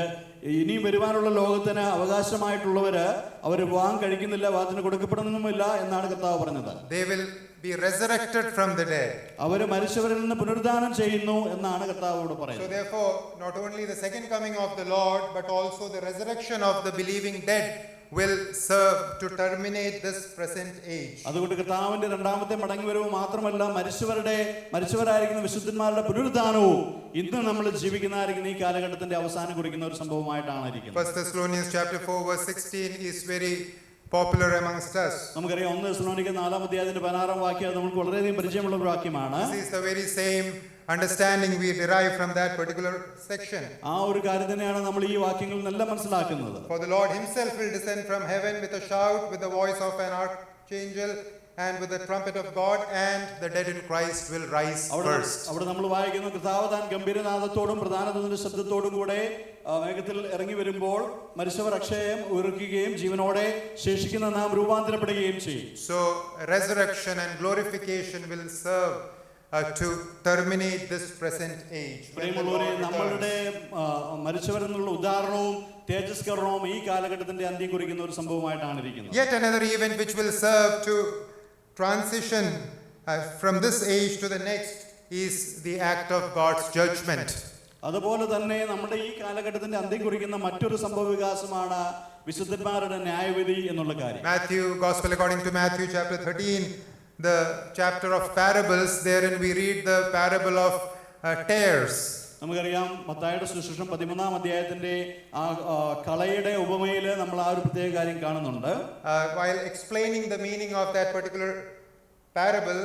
[SPEAKER 2] ഇനിയും വരുവാനുള്ള ലോകത്തിന് അവകാശമായിട്ടുള്ളവര് അവര് വിവാഹം കഴിക്കുന്നില്ല, വിവാഹത്തിന് കൊടുക്കപ്പെടുന്നുമില്ല എന്നാണ് കർത്താവ് പറഞ്ഞത്.
[SPEAKER 1] They will be resurrected from the dead.
[SPEAKER 2] അവര് മരിച്ചവരിൽ നിന്ന് പുനരുദ്ധാനം ചെയ്യുന്നു എന്നാണ് കർത്താവോട്
[SPEAKER 1] So
[SPEAKER 2] പറയുന്നത്.
[SPEAKER 1] therefore, not only the second coming of the Lord, but also the resurrection of the believing dead will serve to terminate this present age.
[SPEAKER 2] അതുകൊണ്ട് കർത്താവിന്റെ രണ്ടാമത്തെ മടങ്ങിവരവ് മാത്രമല്ല, മരിച്ചവരായിരിക്കുന്ന വിശുദ്ധന്മാരുടെ പുനരുദ്ധാനവും ഇന്ന് നമ്മൾ ജീവിക്കുന്നതായിരിക്കുന്ന ഈ കാലഘട്ടത്തിന്റെ അവസാനം കുറിക്കുന്ന ഒരു സംഭവമായിട്ടാണ് ഇരിക്കുന്നത്.
[SPEAKER 1] 1 Thessalonians chapter 4 verse 16 is very popular amongst us.
[SPEAKER 2] നമുക്കറിയാം, 1 തെസ്സലോനിക്കർ 4-ാം വാക്യം നമുക്ക് വളരെയധികം പരിചയമുള്ള ഒരു വാക്യമാണ്.
[SPEAKER 1] This is the very same understanding we derive from that particular section.
[SPEAKER 2] ആ ഒരു കാര്യം തന്നെയാണ് നമ്മൾ ഈ വാക്യങ്ങളിൽ നിന്നെല്ലാം മനസ്സിലാക്കുന്നത്.
[SPEAKER 1] For the Lord himself will descend from heaven with a shout, with the voice of an archangel, and with the trumpet of God, and the dead in Christ will rise first.
[SPEAKER 2] അവിടെ നമ്മൾ വായിക്കുന്നു, കർത്താവ് താൻ ഗംഭീരനാദത്തോടും പ്രധാന ദൂതന്റെ ശബ്ദത്തോടും കൂടെ മേഘത്തിൽ ഇറങ്ങി വരുമ്പോൾ മരിച്ചവർ അക്ഷയം ഉയർക്കുകയും ജീവനോടെ ശേഷിക്കുന്ന നാം രൂപാന്തരപ്പെടുകയും ചെയ്യും.
[SPEAKER 1] So resurrection and glorification will serve to terminate this present age.
[SPEAKER 2] പ്രിയമുള്ളവരെ, നമ്മളുടെ മരിച്ചവരെന്നുള്ള ഉദാഹരണവും തേജസ്കരണവും ഈ കാലഘട്ടത്തിന്റെ അന്ത്യം കുറിക്കുന്ന ഒരു സംഭവമായിട്ടാണ് ഇരിക്കുന്നത്.
[SPEAKER 1] Yet another event which will serve to transition from this age to the next is the act of God's judgment.
[SPEAKER 2] അതുപോലെ തന്നെ നമ്മുടെ ഈ കാലഘട്ടത്തിന്റെ അന്ത്യം കുറിക്കുന്ന മറ്റൊരു സംഭവ വികാസമാണ് വിശുദ്ധന്മാരുടെ ന്യായവിധി എന്നുള്ള കാര്യം.
[SPEAKER 1] Matthew, Gospel according to Matthew chapter 13, the chapter of parables, therein we read the parable of tares.
[SPEAKER 2] നമുക്കറിയാം, മത്തായിയുടെ സുവിശേഷം 13-ാം അധ്യായത്തിന്റെ ആ കളയുടെ ഉപമയിൽ നമ്മൾ ആ ഒരു പ്രത്യേക കാര്യം കാണുന്നുണ്ട്.
[SPEAKER 1] While explaining the meaning of that particular parable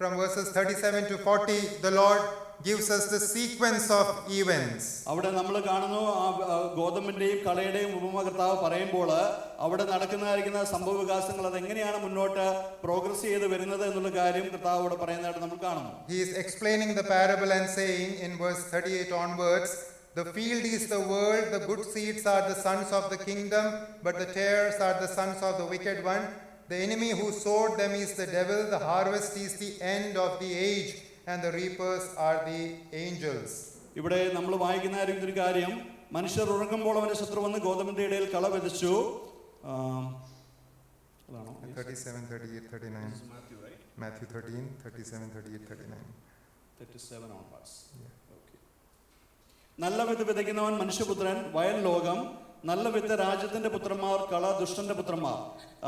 [SPEAKER 1] from verses 37 to 40, the Lord gives us the sequence of events.
[SPEAKER 2] അവിടെ നമ്മൾ കാണുന്നു, ആ ഗോതമ്പിന്റെയും കളയുടെയും ഉപമ കർത്താവ് പറയുമ്പോൾ അവിടെ നടക്കുന്നതായിരിക്കുന്ന സംഭവ വികാസങ്ങൾ അതെങ്ങനെയാണ് മുന്നോട്ട് പ്രോഗ്രസ് ചെയ്ത് വരുന്നത് എന്നുള്ള കാര്യം കർത്താവ് അവിടെ പറയുന്നതായിട്ട് നമ്മൾ കാണുന്നു.
[SPEAKER 1] He is explaining the parable and saying in verse 38 onwards, the field is the world, the good seeds are the sons of the kingdom, but the tares are the sons of the wicked one. The enemy who sowed them is the devil. The harvest is the end of the age, and the reapers are the angels.
[SPEAKER 2] ഇവിടെ നമ്മൾ വായിക്കുന്ന ഒരു കാര്യം, മനുഷ്യർ ഉറങ്ങുമ്പോൾ അവന്റെ ശത്രു വന്ന് ഗോതമ്പിന്റെ ഇടയിൽ കള വിതച്ചു.
[SPEAKER 1] 37, 38, 39. Matthew 13, 37, 38, 39.
[SPEAKER 2] 37 onwards. Okay. നല്ല വിത്ത് വിതയ്ക്കുന്നവൻ മനുഷ്യപുത്രൻ, വയൽ ലോകം. നല്ല വിത്ത് രാജ്യത്തിന്റെ പുത്രന്മാർ, കള ദുഷ്ടന്റെ പുത്രന്മാർ.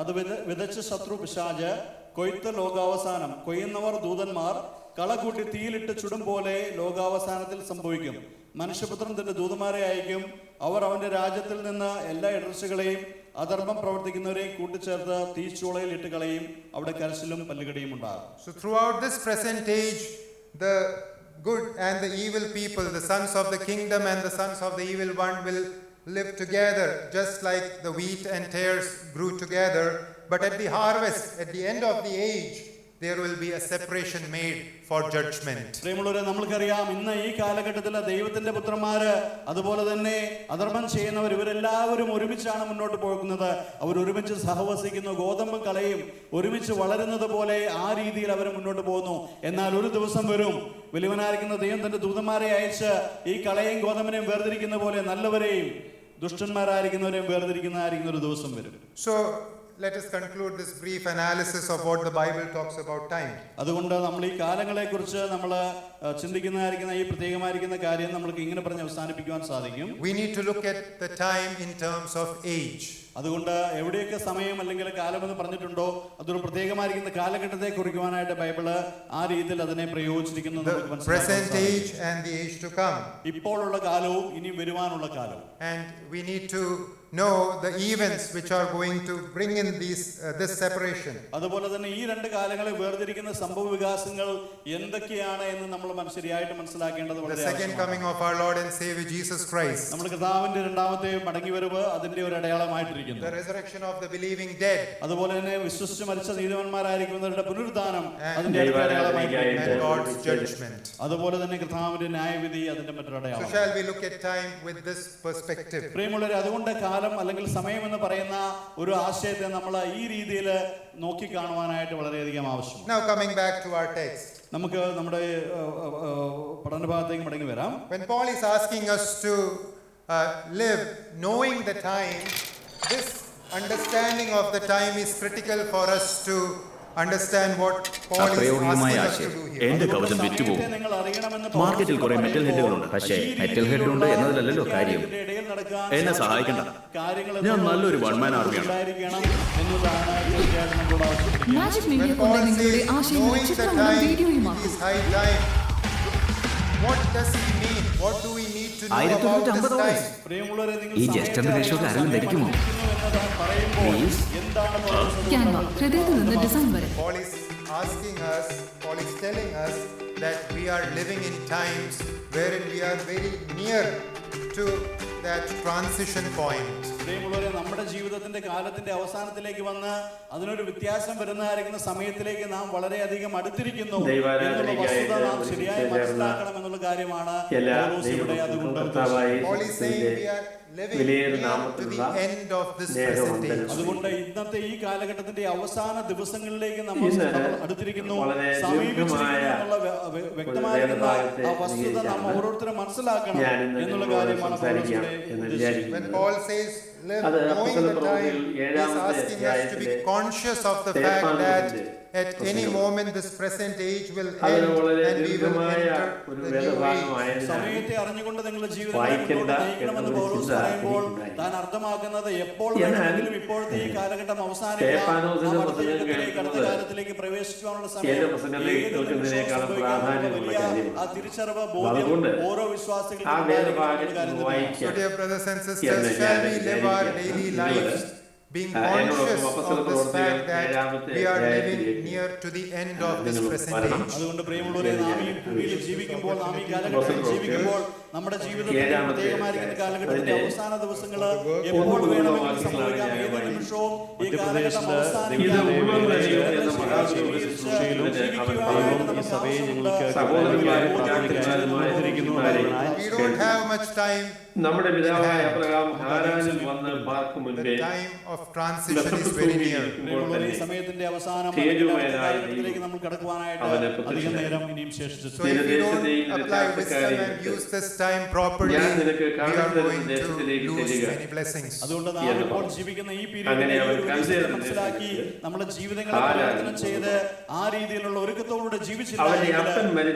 [SPEAKER 2] അത് വിതച്ച ശത്രു പിശാച്, കൊയ്ത്ത് ലോകാവസാനം. കൊയ്യുന്നവർ ദൂതന്മാർ. കള കൂട്ടി തീയിലിട്ട് ചുടും പോലെ ലോകാവസാനത്തിൽ സംഭവിക്കും. മനുഷ്യപുത്രൻ തന്റെ ദൂതന്മാരെ അയക്കും. അവർ അവന്റെ രാജ്യത്തിൽ നിന്ന് എല്ലാ ഇടർച്ചകളെയും അധർമ്മം പ്രവർത്തിക്കുന്നവരെയും കൂട്ടിച്ചേർത്ത് തീച്ചൂളയിൽ ഇട്ട് കളയും. അവിടെ കരച്ചിലും പല്ലുകടിയും ഉണ്ടാകും.
[SPEAKER 1] So throughout this present age, the good and the evil people, the sons of the kingdom and the sons of the evil one will live together, just like the wheat and tares grew together. But at the harvest, at the end of the age, there will be a separation made for judgment.
[SPEAKER 2] പ്രിയമുള്ളവരെ, നമ്മൾക്കറിയാം, ഇന്ന് ഈ കാലഘട്ടത്തിൽ ദൈവത്തിന്റെ പുത്രന്മാര് അതുപോലെ തന്നെ അധർമ്മം ചെയ്യുന്നവർ ഇവരെല്ലാവരും ഒരുമിച്ചാണ് മുന്നോട്ട് പോകുന്നത്. അവർ ഒരുമിച്ച് സഹവസിക്കുന്നു. ഗോതമ്പും കളയും ഒരുമിച്ച് വളരുന്നത് പോലെ ആ രീതിയിൽ അവർ മുന്നോട്ട് പോകുന്നു. എന്നാൽ ഒരു ദിവസം വരും, വലിയവനായിരിക്കുന്ന ദൈവം തന്റെ ദൂതന്മാരെ അയച്ച് ഈ കളയും ഗോതമ്പിനെയും വേർതിരിക്കുന്ന പോലെ നല്ലവരെയും ദുഷ്ടന്മാരായിരിക്കുന്നവരെയും വേർതിരിക്കുന്നതായിരിക്കുന്ന ഒരു ദിവസം വരും.
[SPEAKER 1] So let us conclude this brief analysis of what the Bible talks about time.
[SPEAKER 2] അതുകൊണ്ട് നമ്മൾ ഈ കാലങ്ങളെക്കുറിച്ച് നമ്മൾ ചിന്തിക്കുന്നതായിരിക്കുന്ന ഈ പ്രത്യേകമായിരിക്കുന്ന കാര്യം നമ്മൾക്ക് ഇങ്ങനെ പറഞ്ഞ് അവസാനിപ്പിക്കുവാൻ സാധിക്കും.
[SPEAKER 1] We need to look at the time in terms of age.
[SPEAKER 2] അതുകൊണ്ട് എവിടെയൊക്കെ സമയം അല്ലെങ്കിൽ കാലം എന്ന് പറഞ്ഞിട്ടുണ്ടോ അതൊരു പ്രത്യേകമായിരിക്കുന്ന കാലഘട്ടത്തെ കുറിക്കുവാനായിട്ട് ബൈബിള് ആ രീതിയിൽ അതിനെ പ്രയോഗിച്ചിരിക്കുന്നു.
[SPEAKER 1] The present age and the age to come.
[SPEAKER 2] ഇപ്പോഴുള്ള കാലവും ഇനി വരുവാനുള്ള കാലവും.
[SPEAKER 1] And we need to know the events which are going to bring in this separation.
[SPEAKER 2] അതുപോലെ തന്നെ ഈ രണ്ട് കാലങ്ങളെ വേർതിരിക്കുന്ന സംഭവ വികാസങ്ങൾ എന്തൊക്കെയാണ് എന്ന് നമ്മൾ ശരിയായിട്ട് മനസ്സിലാക്കേണ്ടത് വളരെ
[SPEAKER 1] The second coming of our Lord and Savior Jesus Christ.
[SPEAKER 2] നമ്മുടെ കർത്താവിന്റെ രണ്ടാമത്തെ മടങ്ങിവരവ് അതിന്റെ ഒരു അടയാളമായിട്ടിരിക്കുന്നു.
[SPEAKER 1] The resurrection of the believing dead.
[SPEAKER 2] അതുപോലെ തന്നെ വിശ്വസിച്ച് മരിച്ച നീതിമാന്മാരായിരിക്കുന്നവരുടെ പുനരുദ്ധാനം അതിന്റെ ഒരു അടയാളമായിട്ടിരിക്കുന്നു.
[SPEAKER 1] And God's judgment.
[SPEAKER 2] അതുപോലെ തന്നെ കർത്താവിന്റെ ന്യായവിധി അതിന്റെ മറ്റൊരു അടയാളം.
[SPEAKER 1] So shall we look at time with this perspective?
[SPEAKER 2] പ്രിയമുള്ളവരെ, അതുകൊണ്ട് കാലം അല്ലെങ്കിൽ സമയം എന്ന് പറയുന്ന ഒരു ആശയത്തെ നമ്മൾ ഈ രീതിയിൽ നോക്കി കാണുവാനായിട്ട് വളരെയധികം ആവശ്യമാണ്.
[SPEAKER 1] Now coming back to our text.
[SPEAKER 2] നമുക്ക് നമ്മുടെ പഠനഭാഗത്തേക്ക് മടങ്ങി വരാം.
[SPEAKER 1] When Paul is asking us to live knowing the time, this understanding of the time is critical for us to understand what Paul is asking us to do here.
[SPEAKER 3] എന്റെ കവചം വിറ്റുപോകും. മാർക്കറ്റിൽ കുറെ metal ഹെഡുകളുണ്ട്, പക്ഷേ metal head ഉണ്ട് എന്നതിലല്ലോ കാര്യം. എന്നെ സഹായിക്കണ്ട, ഞാൻ നല്ലൊരു വൺമാൻ ആർമിയാണ്.
[SPEAKER 4] മാജിക് മീഡിയ കൊണ്ട് നിങ്ങളുടെ ആശയങ്ങളും ചിത്രങ്ങളും വീഡിയോയുമാക്കും.
[SPEAKER 1] What does he mean? What do we need to know about this time?
[SPEAKER 3] ഈ ജസ്റ്ററിന്റെ റേഷ്യോക്ക് ആരെങ്കിലും ധരിക്കുമോ? പ്ലീസ്.
[SPEAKER 4] ക്യാൻവ ഹൃദയത്തിൽ നിന്ന് ഡിസൈൻ വരെ.
[SPEAKER 1] Paul is telling us that we are living in times wherein we are very near to that transition point.
[SPEAKER 2] പ്രിയമുള്ളവരെ, നമ്മുടെ ജീവിതത്തിന്റെ കാലത്തിന്റെ അവസാനത്തിലേക്ക് വന്ന് അതിനൊരു വ്യത്യാസം വരുന്നതായിരിക്കുന്ന സമയത്തിലേക്ക് നാം വളരെയധികം അടുത്തിരിക്കുന്നു എന്നുള്ള വസ്തുത നാം ശരിയായി മനസ്സിലാക്കണം എന്നുള്ള കാര്യമാണ് പൗലോസ് ഇവിടെ അതുകൊണ്ട്
[SPEAKER 1] Paul is saying we are living near to the end of this present age.
[SPEAKER 2] അതുകൊണ്ട് ഇന്നത്തെ ഈ കാലഘട്ടത്തിന്റെ അവസാന ദിവസങ്ങളിലേക്ക് നമ്മൾ അടുത്തിരിക്കുന്നു, സമീപിച്ചിരിക്കുന്നു എന്നുള്ള വ്യക്തമായിരിക്കുന്ന ആ വസ്തുത നാം ഓരോരുത്തരും മനസ്സിലാക്കണം എന്നുള്ള കാര്യമാണ് പൗലോസ് ഇവിടെ ഉദ്ദേശിക്കുന്നത്.
[SPEAKER 1] When Paul says live knowing the time, he is asking us to be conscious of the fact that at any moment this present age will end and we will enter the new age.
[SPEAKER 2] സമയത്തെ അറിഞ്ഞുകൊണ്ട് നിങ്ങളുടെ ജീവിതത്തെ മുന്നോട്ട് നയിക്കണമെന്ന് പൗലോസ് പറയുമ്പോൾ താൻ അർത്ഥമാക്കുന്നത് എപ്പോൾ വേണമെങ്കിലും ഇപ്പോഴത്തെ ഈ കാലഘട്ടം അവസാനിക്കാം, അടുത്ത കാലത്തിലേക്ക് പ്രവേശിക്കാനുള്ള സമയം ഏത് നിമിഷവും സംഭവിക്കാനുള്ള വലിയ ആ തിരിച്ചറിവ് ബോധ്യം ഓരോ വിശ്വാസികൾക്കും.
[SPEAKER 1] So dear brothers and sisters, shall we live our daily lives being conscious of this fact that we are living near to the end of this present age?
[SPEAKER 2] അതുകൊണ്ട് പ്രിയമുള്ളവരെ, നാം ഈ ഭൂമിയിൽ ജീവിക്കുമ്പോൾ, നാം ഈ കാലഘട്ടത്തിൽ ജീവിക്കുമ്പോൾ, നമ്മുടെ ജീവിതത്തിന്റെ പ്രത്യേകമായിരിക്കുന്ന കാലഘട്ടത്തിന്റെ അവസാന ദിവസങ്ങൾ എപ്പോൾ വേണമെങ്കിലും സംഭവിക്കാം, ഏത് നിമിഷവും ഈ കാലഘട്ടം അവസാനിക്കാം.
[SPEAKER 1] We don't have much time.
[SPEAKER 5] നമ്മുടെ പിതാവായ അബ്രഹാം ഹാരാനിൽ വന്ന് പാർക്കും മുൻപേ
[SPEAKER 1] The time of transition is very near.
[SPEAKER 2] ഈ സമയത്തിന്റെ അവസാനം കാലഘട്ടത്തിലേക്ക് നമ്മൾ കടക്കുവാനായിട്ട് അധികം നേരം ഇനിയും ശേഷിച്ചു.
[SPEAKER 1] So if we don't apply wisdom and use this time properly, we are going to lose many blessings.
[SPEAKER 2] അതുകൊണ്ട് നാം ഇപ്പോൾ ജീവിക്കുന്ന ഈ പീരീഡിൽ മനസ്സിലാക്കി നമ്മുടെ ജീവിതങ്ങളെ പരിവർത്തനം ചെയ്ത് ആ രീതിയിലുള്ള ഒരുക്കത്തോടുകൂടെ ജീവിച്ചില്ല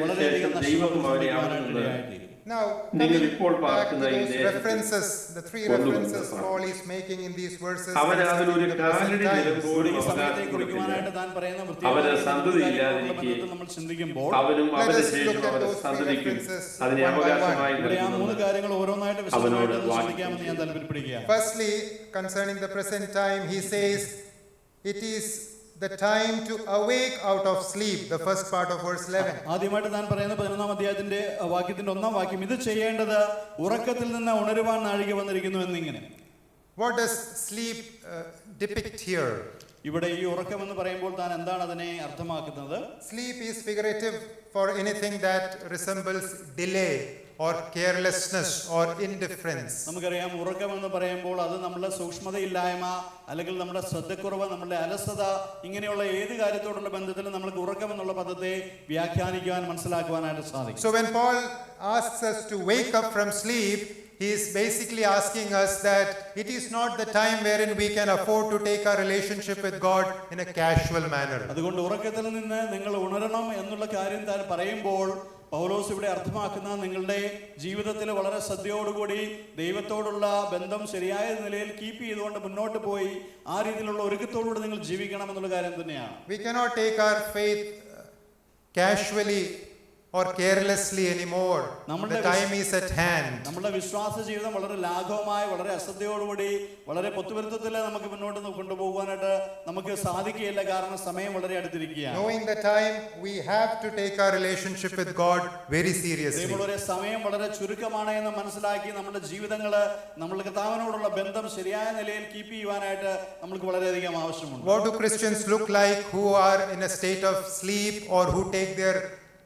[SPEAKER 2] വളരെയധികം നഷ്ടപ്പെടാനായിട്ട്.
[SPEAKER 1] Now, coming back to those references, the three references Paul is making in these verses,
[SPEAKER 5] അവന് അതിലൊരു കാലടി നിലമ്പോഴും
[SPEAKER 2] ഈ സമയത്തെ കുറിക്കുവാനായിട്ട് താൻ പറയുന്ന
[SPEAKER 5] നമ്മൾ ചിന്തിക്കുമ്പോൾ അവനും അവന്റെ ശേഷം അവന്റെ സന്തതിക്കും അതിനെ അവകാശമായി
[SPEAKER 2] മൂന്ന് കാര്യങ്ങൾ ഓരോന്നായിട്ട് വിശദമായിട്ട് ചിന്തിക്കാമെന്ന് ഞാൻ താല്പര്യപ്പെടുകയാണ്.
[SPEAKER 1] Firstly, concerning the present time, he says it is the time to awake out of sleep, the first part of verse 11.
[SPEAKER 2] ആദ്യമായിട്ട് ഞാൻ പറയുന്ന 11-ാം അധ്യായത്തിന്റെ വാക്യത്തിന്റെ 1-ാം വാക്യം, ഇത് ചെയ്യേണ്ടത് ഉറക്കത്തിൽ നിന്ന് ഉണരുവാൻ നാഴിക വന്നിരിക്കുന്നു എന്നിങ്ങനെ.
[SPEAKER 1] What does sleep depict here?
[SPEAKER 2] ഇവിടെ ഈ ഉറക്കം എന്ന് പറയുമ്പോൾ താൻ എന്താണ് അതിനെ അർത്ഥമാക്കുന്നത്?
[SPEAKER 1] Sleep is figurative for anything that resembles delay or carelessness or indifference.
[SPEAKER 2] നമുക്കറിയാം, ഉറക്കം എന്ന് പറയുമ്പോൾ അത് നമ്മുടെ സൂക്ഷ്മതയില്ലായ്മ അല്ലെങ്കിൽ നമ്മുടെ ശ്രദ്ധക്കുറവ്, നമ്മുടെ അലസത, ഇങ്ങനെയുള്ള ഏത് കാര്യത്തോടുള്ള ബന്ധത്തിലും നമുക്ക് ഉറക്കം എന്നുള്ള പദത്തെ വ്യാഖ്യാനിക്കുവാൻ മനസ്സിലാക്കുവാനായിട്ട് സാധിക്കും.
[SPEAKER 1] So when Paul asks us to wake up from sleep, he is basically asking us that it is not the time wherein we can afford to take our relationship with God in a casual manner.
[SPEAKER 2] അതുകൊണ്ട് ഉറക്കത്തിൽ നിന്ന് നിങ്ങൾ ഉണരണം എന്നുള്ള കാര്യം താൻ പറയുമ്പോൾ പൗലോസ് ഇവിടെ അർത്ഥമാക്കുന്ന നിങ്ങളുടെ ജീവിതത്തിൽ വളരെ ശ്രദ്ധയോടുകൂടി ദൈവത്തോടുള്ള ബന്ധം ശരിയായ നിലയിൽ കീപ്പ് ചെയ്തുകൊണ്ട് മുന്നോട്ട് പോയി ആ രീതിയിലുള്ള ഒരുക്കത്തോടുകൂടി നിങ്ങൾ ജീവിക്കണം എന്നുള്ള കാര്യം തന്നെയാണ്.
[SPEAKER 1] We cannot take our faith casually or carelessly anymore. The time is at hand.
[SPEAKER 2] നമ്മുടെ വിശ്വാസ ജീവിതം വളരെ ലാഘവമായി വളരെ അശ്രദ്ധയോടുകൂടി വളരെ പൊത്തുവരുത്തത്തിൽ നമുക്ക് മുന്നോട്ട് കൊണ്ടുപോകാനായിട്ട് നമുക്ക് സാധിക്കുകയില്ല. കാരണം സമയം വളരെ അടുത്തിരിക്കുകയാണ്.
[SPEAKER 1] Knowing the time, we have to take our relationship with God very seriously.
[SPEAKER 2] സമയം വളരെ ചുരുക്കമാണ് എന്ന് മനസ്സിലാക്കി നമ്മുടെ ജീവിതങ്ങള് നമ്മൾ കർത്താവിനോടുള്ള ബന്ധം ശരിയായ നിലയിൽ കീപ്പ് ചെയ്യുവാനായിട്ട് നമുക്ക് വളരെയധികം ആവശ്യമുണ്ട്.
[SPEAKER 1] What do Christians look like who are in a state of sleep or who take their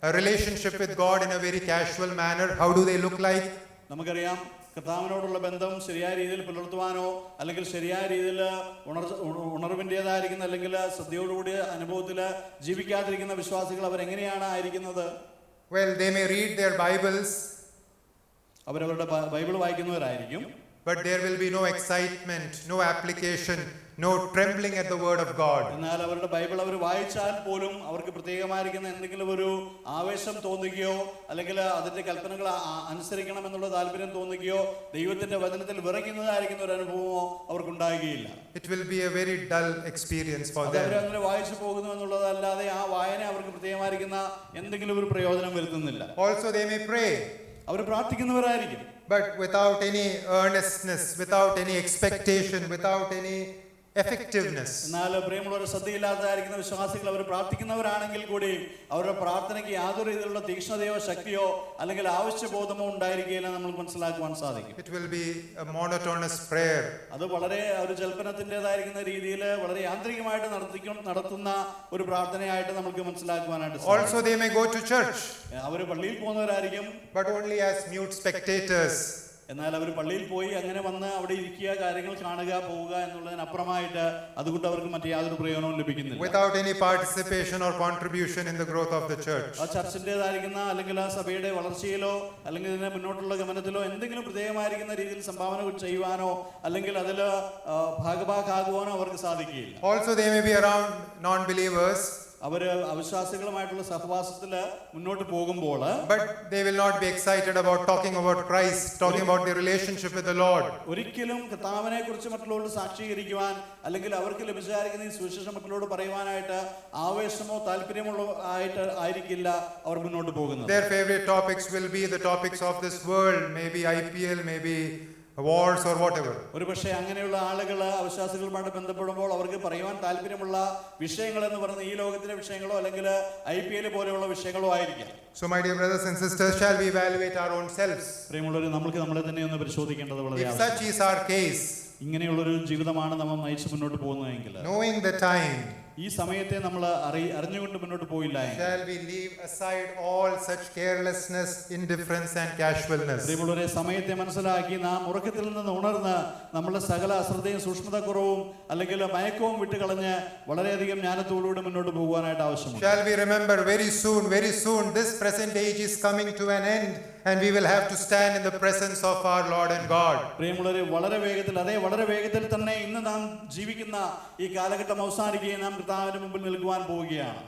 [SPEAKER 1] a relationship with God in a very casual manner? How do they look like?
[SPEAKER 2] നമുക്കറിയാം കർത്താവിനോടുള്ള ബന്ധം ശരിയായ രീതിയിൽ പുലർത്തുവാനോ അല്ലെങ്കിൽ ശരിയായ രീതിയിൽ ഉണർവിൻ്റെതായിരിക്കുന്ന അല്ലെങ്കിൽ ശ്രദ്ധയോടുകൂടിയ അനുഭവത്തിൽ ജീവിക്കാതിരിക്കുന്ന വിശ്വാസികൾ അവരെങ്ങനെയാണ് ആയിരിക്കുന്നത്?
[SPEAKER 1] Well, they may read their Bibles,
[SPEAKER 2] അവരവരുടെ Bible വായിക്കുന്നവരായിരിക്കും.
[SPEAKER 1] But there will be no excitement, no application, no trembling at the word of God.
[SPEAKER 2] എന്നാൽ അവരുടെ ബൈബിൾ അവർ വായിച്ചാൽ പോലും അവർക്ക് പ്രത്യേകമായിരിക്കുന്ന എന്തെങ്കിലും ഒരു ആവേശം തോന്നുകയോ അല്ലെങ്കിൽ അതിന്റെ കൽപ്പനകൾ അനുസരിക്കണം എന്നുള്ള താല്പര്യം തോന്നുകയോ ദൈവത്തിന്റെ വചനത്തിൽ വിറയ്ക്കുന്നതായിരിക്കുന്ന ഒരു അനുഭവമോ അവർക്കുണ്ടാകുകയില്ല.
[SPEAKER 1] It will be a very dull experience for them.
[SPEAKER 2] അവരങ്ങനെ വായിച്ചു പോകുന്നു എന്നുള്ളതല്ലാതെ ആ വായന അവർക്ക് പ്രത്യേകമായിരിക്കുന്ന എന്തെങ്കിലും ഒരു പ്രയോജനം വരുത്തുന്നില്ല.
[SPEAKER 1] Also they may pray,
[SPEAKER 2] our പ്രാർത്ഥിക്കുന്നവരായിരിക്കും,
[SPEAKER 1] but without any earnestness, without any expectation, without any effectiveness.
[SPEAKER 2] എന്നാൽ പ്രിയമുള്ളവർ, ശ്രദ്ധയില്ലാത്തതായിരിക്കുന്ന വിശ്വാസികൾ അവർ പ്രാർത്ഥിക്കുന്നവരാണെങ്കിൽ കൂടി അവരുടെ പ്രാർത്ഥനയ്ക്ക് യാതൊരു രീതിയിലുള്ള തീക്ഷ്ണതയോ ശക്തിയോ അല്ലെങ്കിൽ ആവശ്യബോധമോ ഉണ്ടായിരിക്കുകയില്ല നമുക്ക് മനസ്സിലാക്കുവാൻ സാധിക്കും.
[SPEAKER 1] It will be a monotonous prayer.
[SPEAKER 2] അത് വളരെ ഒരു ജൽപ്പനത്തിൻ്റെതായിരിക്കുന്ന രീതിയിൽ വളരെ യാന്ത്രികമായിട്ട് നടത്തുന്ന ഒരു പ്രാർത്ഥനയായിട്ട് നമുക്ക് മനസ്സിലാക്കുവാനായിട്ട് സാധിക്കും.
[SPEAKER 1] Also they may go to church,
[SPEAKER 2] അവർ പള്ളിയിൽ പോകുന്നവരായിരിക്കും,
[SPEAKER 1] but only as mute spectators.
[SPEAKER 2] എന്നാൽ അവർ പള്ളിയിൽ പോയി അങ്ങനെ വന്ന് അവിടെ ഇരിക്കുക, കാര്യങ്ങൾ കാണുക, പോവുക എന്നുള്ളതിനപ്പുറമായിട്ട് അതുകൊണ്ട് അവർക്ക് മറ്റു യാതൊരു പ്രയോജനവും ലഭിക്കുന്നില്ല.
[SPEAKER 1] Without any participation or contribution in the growth of the church.
[SPEAKER 2] ആ ചർച്ചിൻ്റെതായിരിക്കുന്ന അല്ലെങ്കിൽ ആ സഭയുടെ വളർച്ചയിലോ അല്ലെങ്കിൽ ഇതിനെ മുന്നോട്ടുള്ള ഗമനത്തിലോ എന്തെങ്കിലും പ്രത്യേകമായിരിക്കുന്ന രീതിയിൽ സംഭാവന ചെയ്യുവാനോ അല്ലെങ്കിൽ അതിൽ ഭാഗഭാക്കാകുവാനോ അവർക്ക് സാധിക്കുകയില്ല.
[SPEAKER 1] Also they may be around non-believers,
[SPEAKER 2] അവര് അവിശ്വാസികളുമായിട്ടുള്ള സഹവാസത്തിൽ മുന്നോട്ട് പോകുമ്പോൾ
[SPEAKER 1] but they will not be excited about talking about Christ, talking about their relationship with the Lord.
[SPEAKER 2] ഒരിക്കലും കർത്താവിനെ കുറിച്ച് മറ്റുള്ളവരോട് സാക്ഷീകരിക്കുവാൻ അല്ലെങ്കിൽ അവർക്ക് ലഭിച്ചായിരിക്കുന്ന ഈ സുവിശേഷം മറ്റുള്ളവരോട് പറയുവാനായിട്ട് ആവേശമോ താല്പര്യമോ ആയിരിക്കില്ല അവർ മുന്നോട്ട് പോകുന്നത്.
[SPEAKER 1] Their favorite topics will be the topics of this world, maybe IPL, maybe wars or whatever.
[SPEAKER 2] ഒരുപക്ഷെ അങ്ങനെയുള്ള ആളുകൾ അവിശ്വാസികളുമായിട്ട് ബന്ധപ്പെടുമ്പോൾ അവർക്ക് പറയുവാൻ താല്പര്യമുള്ള വിഷയങ്ങൾ എന്ന് പറയുന്ന ഈ ലോകത്തിലെ വിഷയങ്ങളോ അല്ലെങ്കിൽ IPL പോലെയുള്ള വിഷയങ്ങളോ ആയിരിക്കാം.
[SPEAKER 1] So my dear brothers and sisters, shall we evaluate our own selves?
[SPEAKER 2] പ്രിയമുള്ളവരെ, നമുക്ക് നമ്മളെ തന്നെ ഒന്ന് പരിശോധിക്കേണ്ടത് വളരെ
[SPEAKER 1] If such is our case,
[SPEAKER 2] ഇങ്ങനെയുള്ളൊരു ജീവിതമാണ് നമ്മൾ നയിച്ചു മുന്നോട്ട് പോകുന്നതെങ്കിൽ,
[SPEAKER 1] knowing the time,
[SPEAKER 2] ഈ സമയത്തെ നമ്മൾ അറിഞ്ഞുകൊണ്ട് മുന്നോട്ട് പോയില്ല,
[SPEAKER 1] shall we leave aside all such carelessness, indifference and casualness?
[SPEAKER 2] പ്രിയമുള്ളവരെ, സമയത്തെ മനസ്സിലാക്കി നാം ഉറക്കത്തിൽ നിന്ന് ഉണർന്ന് നമ്മുടെ സകല അശ്രദ്ധയും സൂക്ഷ്മതക്കുറവും അല്ലെങ്കിൽ മയക്കവും വിട്ടുകളഞ്ഞ് വളരെയധികം ജ്ഞാനത്തോടുകൂടി മുന്നോട്ട് പോകുവാനായിട്ട് ആവശ്യമുണ്ട്.
[SPEAKER 1] Shall we remember very soon this present age is coming to an end and we will have to stand in the presence of our Lord and God.
[SPEAKER 2] പ്രിയമുള്ളവരെ, വളരെ വേഗത്തിൽ തന്നെ ഇന്ന് നാം ജീവിക്കുന്ന ഈ കാലഘട്ടം അവസാനിക്കുകയും നാം കർത്താവിന്റെ മുമ്പിൽ നിൽക്കുവാൻ പോവുകയാണ്.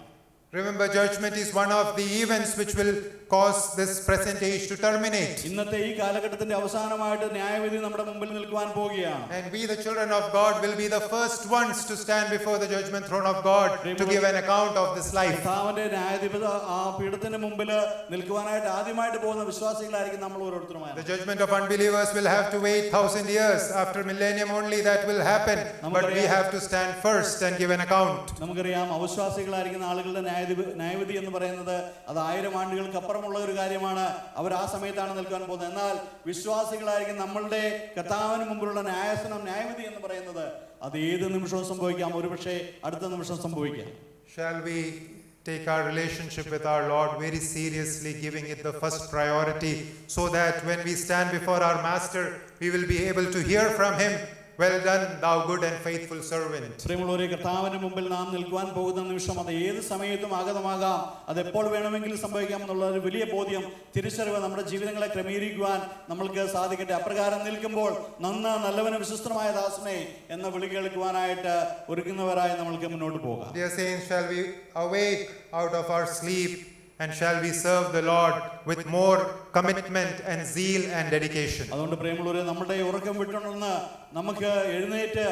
[SPEAKER 1] Remember, judgment is one of the events which will cause this present age to terminate.
[SPEAKER 2] ഇന്നത്തെ ഈ കാലഘട്ടത്തിന്റെ അവസാനമായിട്ട് ന്യായവിധി നമ്മുടെ മുമ്പിൽ നിൽക്കുവാൻ പോവുകയാണ്.
[SPEAKER 1] And we, the children of God, will be the first ones to stand before the judgment throne of God to give an account of this life.
[SPEAKER 2] കർത്താവിന്റെ ന്യായാധിപത ആ പീഠത്തിന് മുമ്പിൽ നിൽക്കുവാനായിട്ട് ആദ്യമായിട്ട് പോകുന്ന വിശ്വാസികളായിരിക്കും നമ്മൾ ഓരോരുത്തരും.
[SPEAKER 1] The judgment of unbelievers will have to wait 1000 years. After millennium only that will happen. But we have to stand first and give an account.
[SPEAKER 2] നമുക്കറിയാം, അവിശ്വാസികളായിരിക്കുന്ന ആളുകളുടെ ന്യായവിധി എന്ന് പറയുന്നത് അത് 1000 ആണ്ടുകൾക്ക് അപ്പുറമുള്ള ഒരു കാര്യമാണ്. അവർ ആ സമയത്താണ് നിൽക്കാൻ പോകുന്നത്. എന്നാൽ വിശ്വാസികളായിരിക്കും നമ്മളുടെ കർത്താവിന് മുമ്പിലുള്ള ന്യായവിധി എന്ന് പറയുന്നത് അത് ഏത് നിമിഷവും സംഭവിക്കാം, ഒരുപക്ഷെ അടുത്ത നിമിഷം സംഭവിക്കാം.
[SPEAKER 1] Shall we take our relationship with our Lord very seriously, giving it the first priority, so that when we stand before our Master, we will be able to hear from Him, "Well done, thou good and faithful servant."
[SPEAKER 2] പ്രിയമുള്ളവരെ, കർത്താവിന്റെ മുമ്പിൽ നാം നിൽക്കുവാൻ പോകുന്ന നിമിഷം അത് ഏത് സമയത്തും ആഗതമാകാം, അത് എപ്പോൾ വേണമെങ്കിലും സംഭവിക്കാം എന്നുള്ള ഒരു വലിയ ബോധ്യം, തിരിച്ചറിവ് നമ്മുടെ ജീവിതങ്ങളെ ക്രമീകരിക്കുവാൻ നമ്മൾക്ക് സാധിക്കട്ടെ. അപ്രകാരം നിൽക്കുമ്പോൾ നല്ലവനും വിശ്വസ്തമായ ദാസനെ എന്ന വിളി കേൾക്കുവാനായിട്ട് ഒരുക്കുന്നവരായി നമ്മൾക്ക് മുന്നോട്ട് പോകാം.
[SPEAKER 1] Dear saints, shall we awake out of our sleep and shall we serve the Lord with more commitment and zeal and dedication.
[SPEAKER 2] അതുകൊണ്ട് പ്രിയമുള്ളവരെ, നമ്മുടെ ഉറക്കം വിട്ടുണർന്ന് നമുക്ക് എഴുന്നേറ്റ്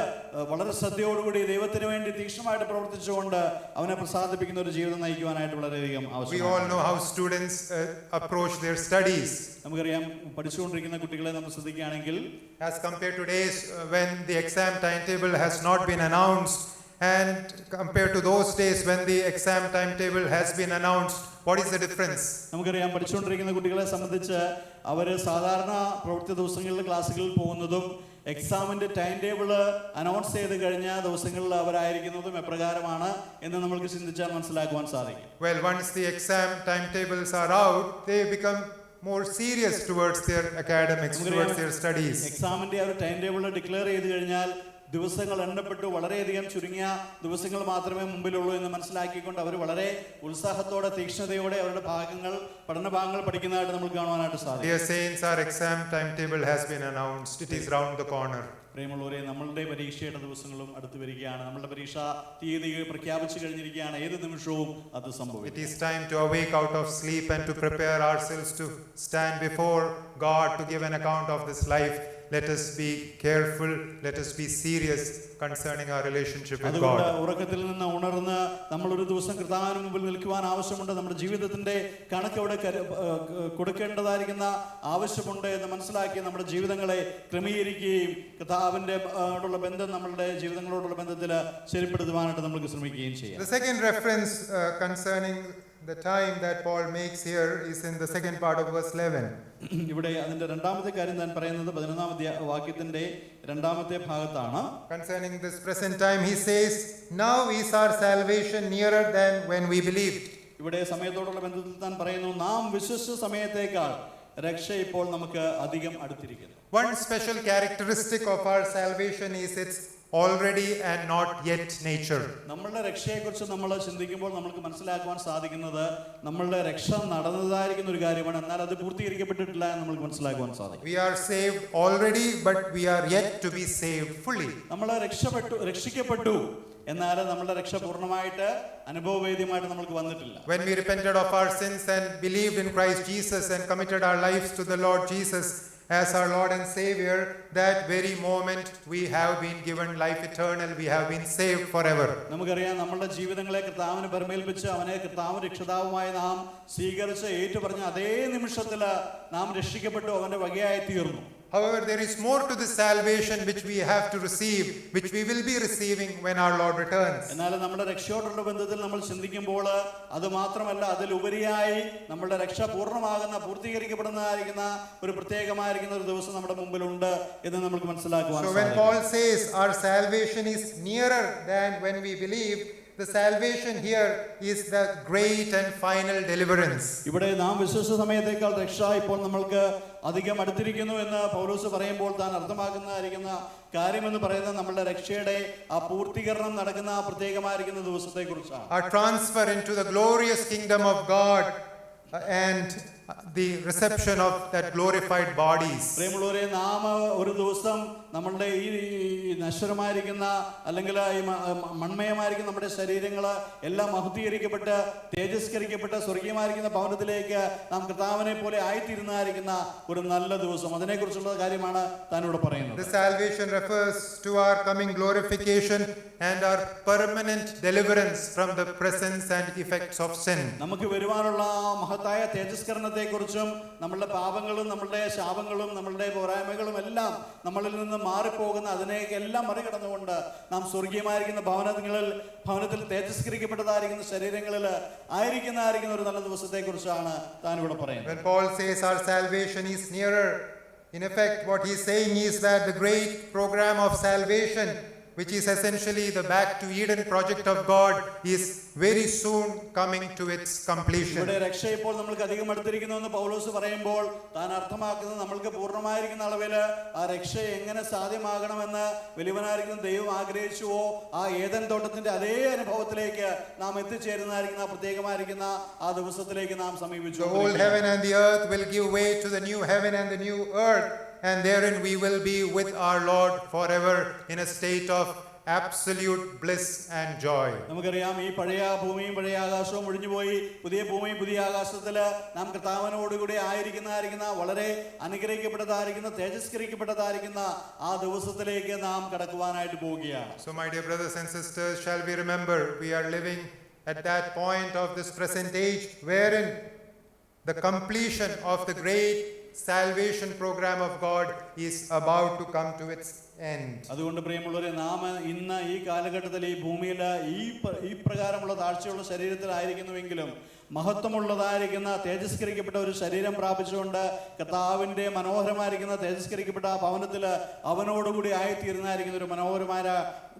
[SPEAKER 2] വളരെ ശ്രദ്ധയോടുകൂടി ദൈവത്തിന് വേണ്ടി തീക്ഷ്ണമായിട്ട് പ്രവർത്തിച്ചുകൊണ്ട് അവനെ പ്രസാദിപ്പിക്കുന്ന ഒരു ജീവിതം നയിക്കുവാനായിട്ട് വളരെയധികം
[SPEAKER 1] We
[SPEAKER 2] ആവശ്യമാണ്.
[SPEAKER 1] all know how students approach their studies.
[SPEAKER 2] നമുക്കറിയാം, പഠിച്ചുകൊണ്ടിരിക്കുന്ന കുട്ടികളെ നമ്മൾ ശ്രദ്ധിക്കുകയാണെങ്കിൽ
[SPEAKER 1] As compared to days when the exam timetable has not been announced, and compared to those days when the exam timetable has been announced, what is the difference?
[SPEAKER 2] നമുക്കറിയാം, പഠിച്ചുകൊണ്ടിരിക്കുന്ന കുട്ടികളെ സംബന്ധിച്ച് അവർ സാധാരണ പ്രവൃത്തി ദിവസങ്ങളിൽ ക്ലാസ്സുകളിൽ പോകുന്നതും എക്സാമിന്റെ ടൈം ടേബിൾ അനൗൺസ് ചെയ്ത് കഴിഞ്ഞ ദിവസങ്ങളിൽ അവരായിരിക്കുന്നതും എപ്രകാരമാണ് എന്ന് നമ്മൾക്ക് ചിന്തിച്ചാൽ മനസ്സിലാക്കുവാൻ സാധിക്കും.
[SPEAKER 1] Well, once the exam timetables are out, they become more serious towards their academics, towards their studies.
[SPEAKER 2] എക്സാമിന്റെ ആ ഒരു ടൈം ടേബിൾ ഡിക്ലെയർ ചെയ്ത് കഴിഞ്ഞാൽ ദിവസങ്ങൾ എണ്ണപ്പെട്ടു, വളരെയധികം ചുരുങ്ങിയ ദിവസങ്ങൾ മാത്രമേ മുമ്പിലുള്ളൂ എന്ന് മനസ്സിലാക്കിക്കൊണ്ട് അവർ വളരെ ഉത്സാഹത്തോടെ തീക്ഷ്ണതയോടെ അവരുടെ പഠനഭാഗങ്ങൾ പഠിക്കുന്നതായിട്ട് നമുക്ക് കാണുവാനായിട്ട് സാധിക്കും.
[SPEAKER 1] Dear saints, our exam timetable has been announced. It is round the corner.
[SPEAKER 2] പ്രിയമുള്ളവരെ, നമ്മളുടെ പരീക്ഷയുടെ ദിവസങ്ങളും അടുത്ത് വരികയാണ്. നമ്മളുടെ പരീക്ഷ തീയതി പ്രഖ്യാപിച്ചു കഴിഞ്ഞിരിക്കുകയാണ്. ഏത് നിമിഷവും അത് സംഭവിക്കും.
[SPEAKER 1] It is time to awake out of sleep and to prepare ourselves to stand before God to give an account of this life. Let us be careful, let us be serious concerning our relationship with
[SPEAKER 2] അതുകൊണ്ട്
[SPEAKER 1] God.
[SPEAKER 2] ഉറക്കത്തിൽ നിന്ന് ഉണർന്ന് നമ്മൾ ഒരു ദിവസം കർത്താവിന് മുമ്പിൽ നിൽക്കുവാൻ ആവശ്യമുണ്ട്. നമ്മുടെ ജീവിതത്തിന്റെ കണക്ക് അവിടെ കൊടുക്കേണ്ടതായിരിക്കുന്ന ആവശ്യമുണ്ട് എന്ന് മനസ്സിലാക്കി നമ്മുടെ ജീവിതങ്ങളെ ക്രമീകരിക്കുകയും കർത്താവിന്റെ ോടുള്ള ബന്ധം നമ്മളുടെ ജീവിതങ്ങളോടുള്ള ബന്ധത്തിൽ ശരിപ്പെടുത്തുവാനായിട്ട് നമുക്ക് ശ്രമിക്കുകയും ചെയ്യാം.
[SPEAKER 1] The second reference concerning the time that Paul makes here is in the second part of verse 11.
[SPEAKER 2] ഇവിടെ അതിന്റെ രണ്ടാമത്തെ കാര്യം താൻ പറയുന്നത് 11-ാം വാക്യത്തിന്റെ രണ്ടാമത്തെ ഭാഗത്താണ്.
[SPEAKER 1] Concerning this present time, he says, "Now is our salvation nearer than when we believed."
[SPEAKER 2] ഇവിടെ സമയത്തോടുള്ള ബന്ധത്തിൽ താൻ പറയുന്നു, നാം വിശ്വസിച്ച സമയത്തേക്കാൾ രക്ഷ ഇപ്പോൾ നമുക്ക് അധികം അടുത്തിരിക്കുന്നു.
[SPEAKER 1] One special characteristic of our salvation is its already and not yet nature.
[SPEAKER 2] നമ്മളുടെ രക്ഷയെക്കുറിച്ച് നമ്മൾ ചിന്തിക്കുമ്പോൾ നമുക്ക് മനസ്സിലാക്കുവാൻ സാധിക്കുന്നത് നമ്മളുടെ രക്ഷ നടന്നതായിരിക്കുന്ന ഒരു കാര്യമാണ്, എന്നാൽ അത് പൂർത്തീകരിക്കപ്പെട്ടിട്ടില്ല എന്ന് നമുക്ക് മനസ്സിലാക്കുവാൻ സാധിക്കും.
[SPEAKER 1] We are saved already, but we are yet to be saved fully.
[SPEAKER 2] നമ്മൾ രക്ഷിക്കപ്പെട്ടു, എന്നാൽ നമ്മളുടെ രക്ഷ പൂർണ്ണമായിട്ട് അനുഭവവേദ്യമായിട്ട് നമുക്ക് വന്നിട്ടില്ല.
[SPEAKER 1] When we repented of our sins and believed in Christ Jesus and committed our lives to the Lord Jesus as our Lord and Savior, that very moment we have been given life eternal, we have been saved forever.
[SPEAKER 2] നമുക്കറിയാം, നമ്മളുടെ ജീവിതങ്ങളെ കർത്താവിന് പരമേൽപ്പിച്ച് അവനെ കർത്താവ് രക്ഷിതാവുമായി നാം സ്വീകരിച്ച് ഏറ്റുപറഞ്ഞ അതേ നിമിഷത്തിൽ നാം രക്ഷിക്കപ്പെട്ടു, അവന്റെ വകയായി തീർന്നു.
[SPEAKER 1] However, there is more to this salvation which we have to receive, which we will be receiving when our Lord returns.
[SPEAKER 2] എന്നാൽ നമ്മുടെ രക്ഷയോടുള്ള ബന്ധത്തിൽ നമ്മൾ ചിന്തിക്കുമ്പോൾ അത് മാത്രമല്ല, അതിലുപരിയായി നമ്മുടെ രക്ഷ പൂർത്തീകരിക്കപ്പെടുന്നതായിരിക്കുന്ന ഒരു പ്രത്യേകമായിരിക്കുന്ന ഒരു ദിവസം നമ്മുടെ മുമ്പിലുണ്ട് എന്ന് നമുക്ക് മനസ്സിലാക്കുവാൻ
[SPEAKER 1] So when Paul says our salvation is nearer than when we believe, the salvation here is the great and final deliverance.
[SPEAKER 2] ഇവിടെ നാം വിശ്വസിച്ച സമയത്തേക്കാൾ രക്ഷ ഇപ്പോൾ നമ്മൾക്ക് അധികം അടുത്തിരിക്കുന്നു എന്ന് പൗലോസ് പറയുമ്പോൾ താൻ അർത്ഥമാക്കുന്നതായിരിക്കുന്ന കാര്യമെന്ന് പറയുന്നത് നമ്മളുടെ രക്ഷയുടെ ആ പൂർത്തീകരണം നടക്കുന്ന ആ പ്രത്യേകമായിരിക്കുന്ന ദിവസത്തെ കുറിച്ചാണ്.
[SPEAKER 1] Our transfer into the glorious kingdom of God and the reception of that glorified bodies.
[SPEAKER 2] പ്രിയമുള്ളവരെ, നാം ഒരു ദിവസം നമ്മളുടെ ഈ നശ്വരമായിരിക്കുന്ന അല്ലെങ്കിൽ ഈ മൺമയമായിരിക്കുന്ന നമ്മുടെ ശരീരങ്ങൾ എല്ലാം മഹത്വീകരിക്കപ്പെട്ട് തേജസ്കരിക്കപ്പെട്ട് സ്വർഗീയമായിരിക്കുന്ന ഭവനത്തിലേക്ക് നാം കർത്താവിനെ പോലെ ആയിത്തീരുന്നതായിരിക്കുന്ന ഒരു നല്ല ദിവസം, അതിനെക്കുറിച്ചുള്ള കാര്യമാണ് താനിവിടെ പറയുന്നത്.
[SPEAKER 1] The salvation refers to our coming glorification and our permanent deliverance from the presence and effects of sin.
[SPEAKER 2] നമുക്ക് വരുവാനുള്ള മഹത്തായ തേജസ്കരണത്തെക്കുറിച്ചും നമ്മളുടെ പാപങ്ങളും നമ്മളുടെ ശാപങ്ങളും നമ്മളുടെ പോരായ്മകളും എല്ലാം നമ്മളിൽ നിന്ന് മാറിപ്പോകുന്ന അതിനെയെല്ലാം മറികടന്നുകൊണ്ട് നാം സ്വർഗീയമായിരിക്കുന്ന ഭവനത്തിൽ തേജസ്കരിക്കപ്പെട്ടതായിരിക്കുന്ന ശരീരങ്ങളിൽ ആയിരിക്കുന്ന ഒരു നല്ല ദിവസത്തെ കുറിച്ചാണ് താൻ ഇവിടെ പറയുന്നത്.
[SPEAKER 1] When Paul says our salvation is nearer, in effect what he is saying is that the great program of salvation, which is essentially the back to Eden project of God, is very soon coming to its completion.
[SPEAKER 2] ഇവിടെ രക്ഷ ഇപ്പോൾ നമ്മൾക്ക് അധികം അടുത്തിരിക്കുന്നു എന്ന് പൗലോസ് പറയുമ്പോൾ താൻ അർത്ഥമാക്കുന്നത് നമ്മൾക്ക് പൂർണ്ണമായിരിക്കുന്ന അളവിൽ ആ രക്ഷ എങ്ങനെ സാധ്യമാകണമെന്ന് വലിയവനായിരിക്കുന്ന ദൈവം ആഗ്രഹിച്ചുവോ ആ ഏദൻ തോട്ടത്തിന്റെ അതേ അനുഭവത്തിലേക്ക് നാം എത്തിച്ചേരുന്നതായിരിക്കുന്ന പ്രത്യേകമായിരിക്കുന്ന ആ ദിവസത്തിലേക്ക് നാം സമീപിച്ചു.
[SPEAKER 1] The old heaven and the earth will give way to the new heaven and the new earth, and therein we will be with our Lord forever in a state of absolute bliss and joy.
[SPEAKER 2] നമുക്കറിയാം ഈ പഴയ ഭൂമിയും പഴയ ആകാശവും ഒഴിഞ്ഞുപോയി പുതിയ ഭൂമിയും പുതിയ ആകാശത്തിൽ നാം കർത്താവിനോടുകൂടി ആയിരിക്കുന്ന വളരെ അനുഗ്രഹിക്കപ്പെട്ടതായിരിക്കുന്ന തേജസ്കരിക്കപ്പെട്ടതായിരിക്കുന്ന ആ ദിവസത്തിലേക്ക് നാം കടക്കുവാനായിട്ട് പോവുകയാണ്.
[SPEAKER 1] So my dear brothers and sisters, shall we remember we are living at that point of this present age wherein the completion of the great salvation program of God is about to come to its end.
[SPEAKER 2] അതുകൊണ്ട് പ്രിയമുള്ളവരെ, നാം ഇന്ന് ഈ കാലഘട്ടത്തിൽ ഈ ഭൂമിയിൽ ഈ പ്രകാരമുള്ള താഴ്ചയുള്ള ശരീരത്തിലായിരിക്കുന്നുവെങ്കിലും മഹത്വമുള്ളതായിരിക്കുന്ന തേജസ്കരിക്കപ്പെട്ട ഒരു ശരീരം പ്രാപിച്ചുകൊണ്ട് കർത്താവിന്റെ മനോഹരമായിരിക്കുന്ന തേജസ്കരിക്കപ്പെട്ട ആ ഭവനത്തിൽ അവനോടുകൂടി ആയിത്തീരുന്നതായിരിക്കുന്ന ഒരു മനോഹരമായ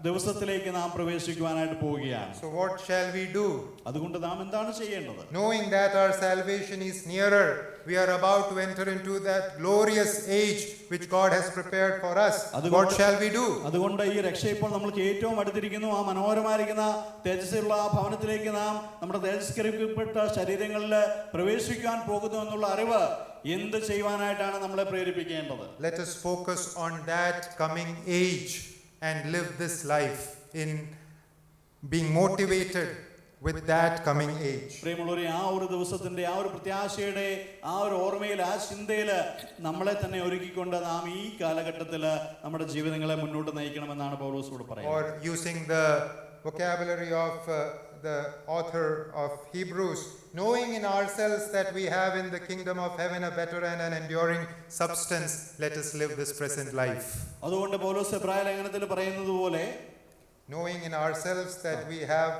[SPEAKER 2] ദിവസത്തിലേക്ക് നാം പ്രവേശിക്കുവാനായിട്ട് പോവുകയാണ്.
[SPEAKER 1] So what shall we do?
[SPEAKER 2] അതുകൊണ്ട് നാം എന്താണ് ചെയ്യേണ്ടത്?
[SPEAKER 1] Knowing that our salvation is nearer, we are about to enter into that glorious age which God has prepared for us. What shall we do?
[SPEAKER 2] അതുകൊണ്ട് ഈ രക്ഷ ഇപ്പോൾ നമ്മൾക്ക് ഏറ്റവും അടുത്തിരിക്കുന്നു. ആ മനോഹരമായിരിക്കുന്ന തേജസ്സുള്ള ആ ഭവനത്തിലേക്ക് നാം നമ്മുടെ തേജസ്കരിക്കപ്പെട്ട ശരീരങ്ങളിൽ പ്രവേശിക്കാൻ പോകുന്നു എന്നുള്ള അറിവ് എന്ത് ചെയ്യുവാനായിട്ടാണ് നമ്മളെ പ്രേരിപ്പിക്കേണ്ടത്?
[SPEAKER 1] Let us focus on that coming age and live this life in being motivated with that coming age.
[SPEAKER 2] പ്രിയമുള്ളവരെ, ആ ഒരു ദിവസത്തിന്റെ ആ ഒരു പ്രത്യാശയുടെ ആ ഒരു ഓർമ്മയിൽ ആ ചിന്തയിൽ നമ്മളെ തന്നെ ഒരുക്കിക്കൊണ്ട് നാം ഈ കാലഘട്ടത്തിൽ നമ്മുടെ ജീവിതങ്ങളെ മുന്നോട്ട് നയിക്കണമെന്നാണ് പൗലോസോട് പറയുന്നത്.
[SPEAKER 1] Or using the vocabulary of the author of Hebrews, knowing in ourselves that we have in the kingdom of heaven a better and an enduring substance, let us live this present life.
[SPEAKER 2] അതുകൊണ്ട് പൗലോസ് എബ്രായ ലേഖനത്തിൽ പറയുന്നത് പോലെ,
[SPEAKER 1] knowing in ourselves that we have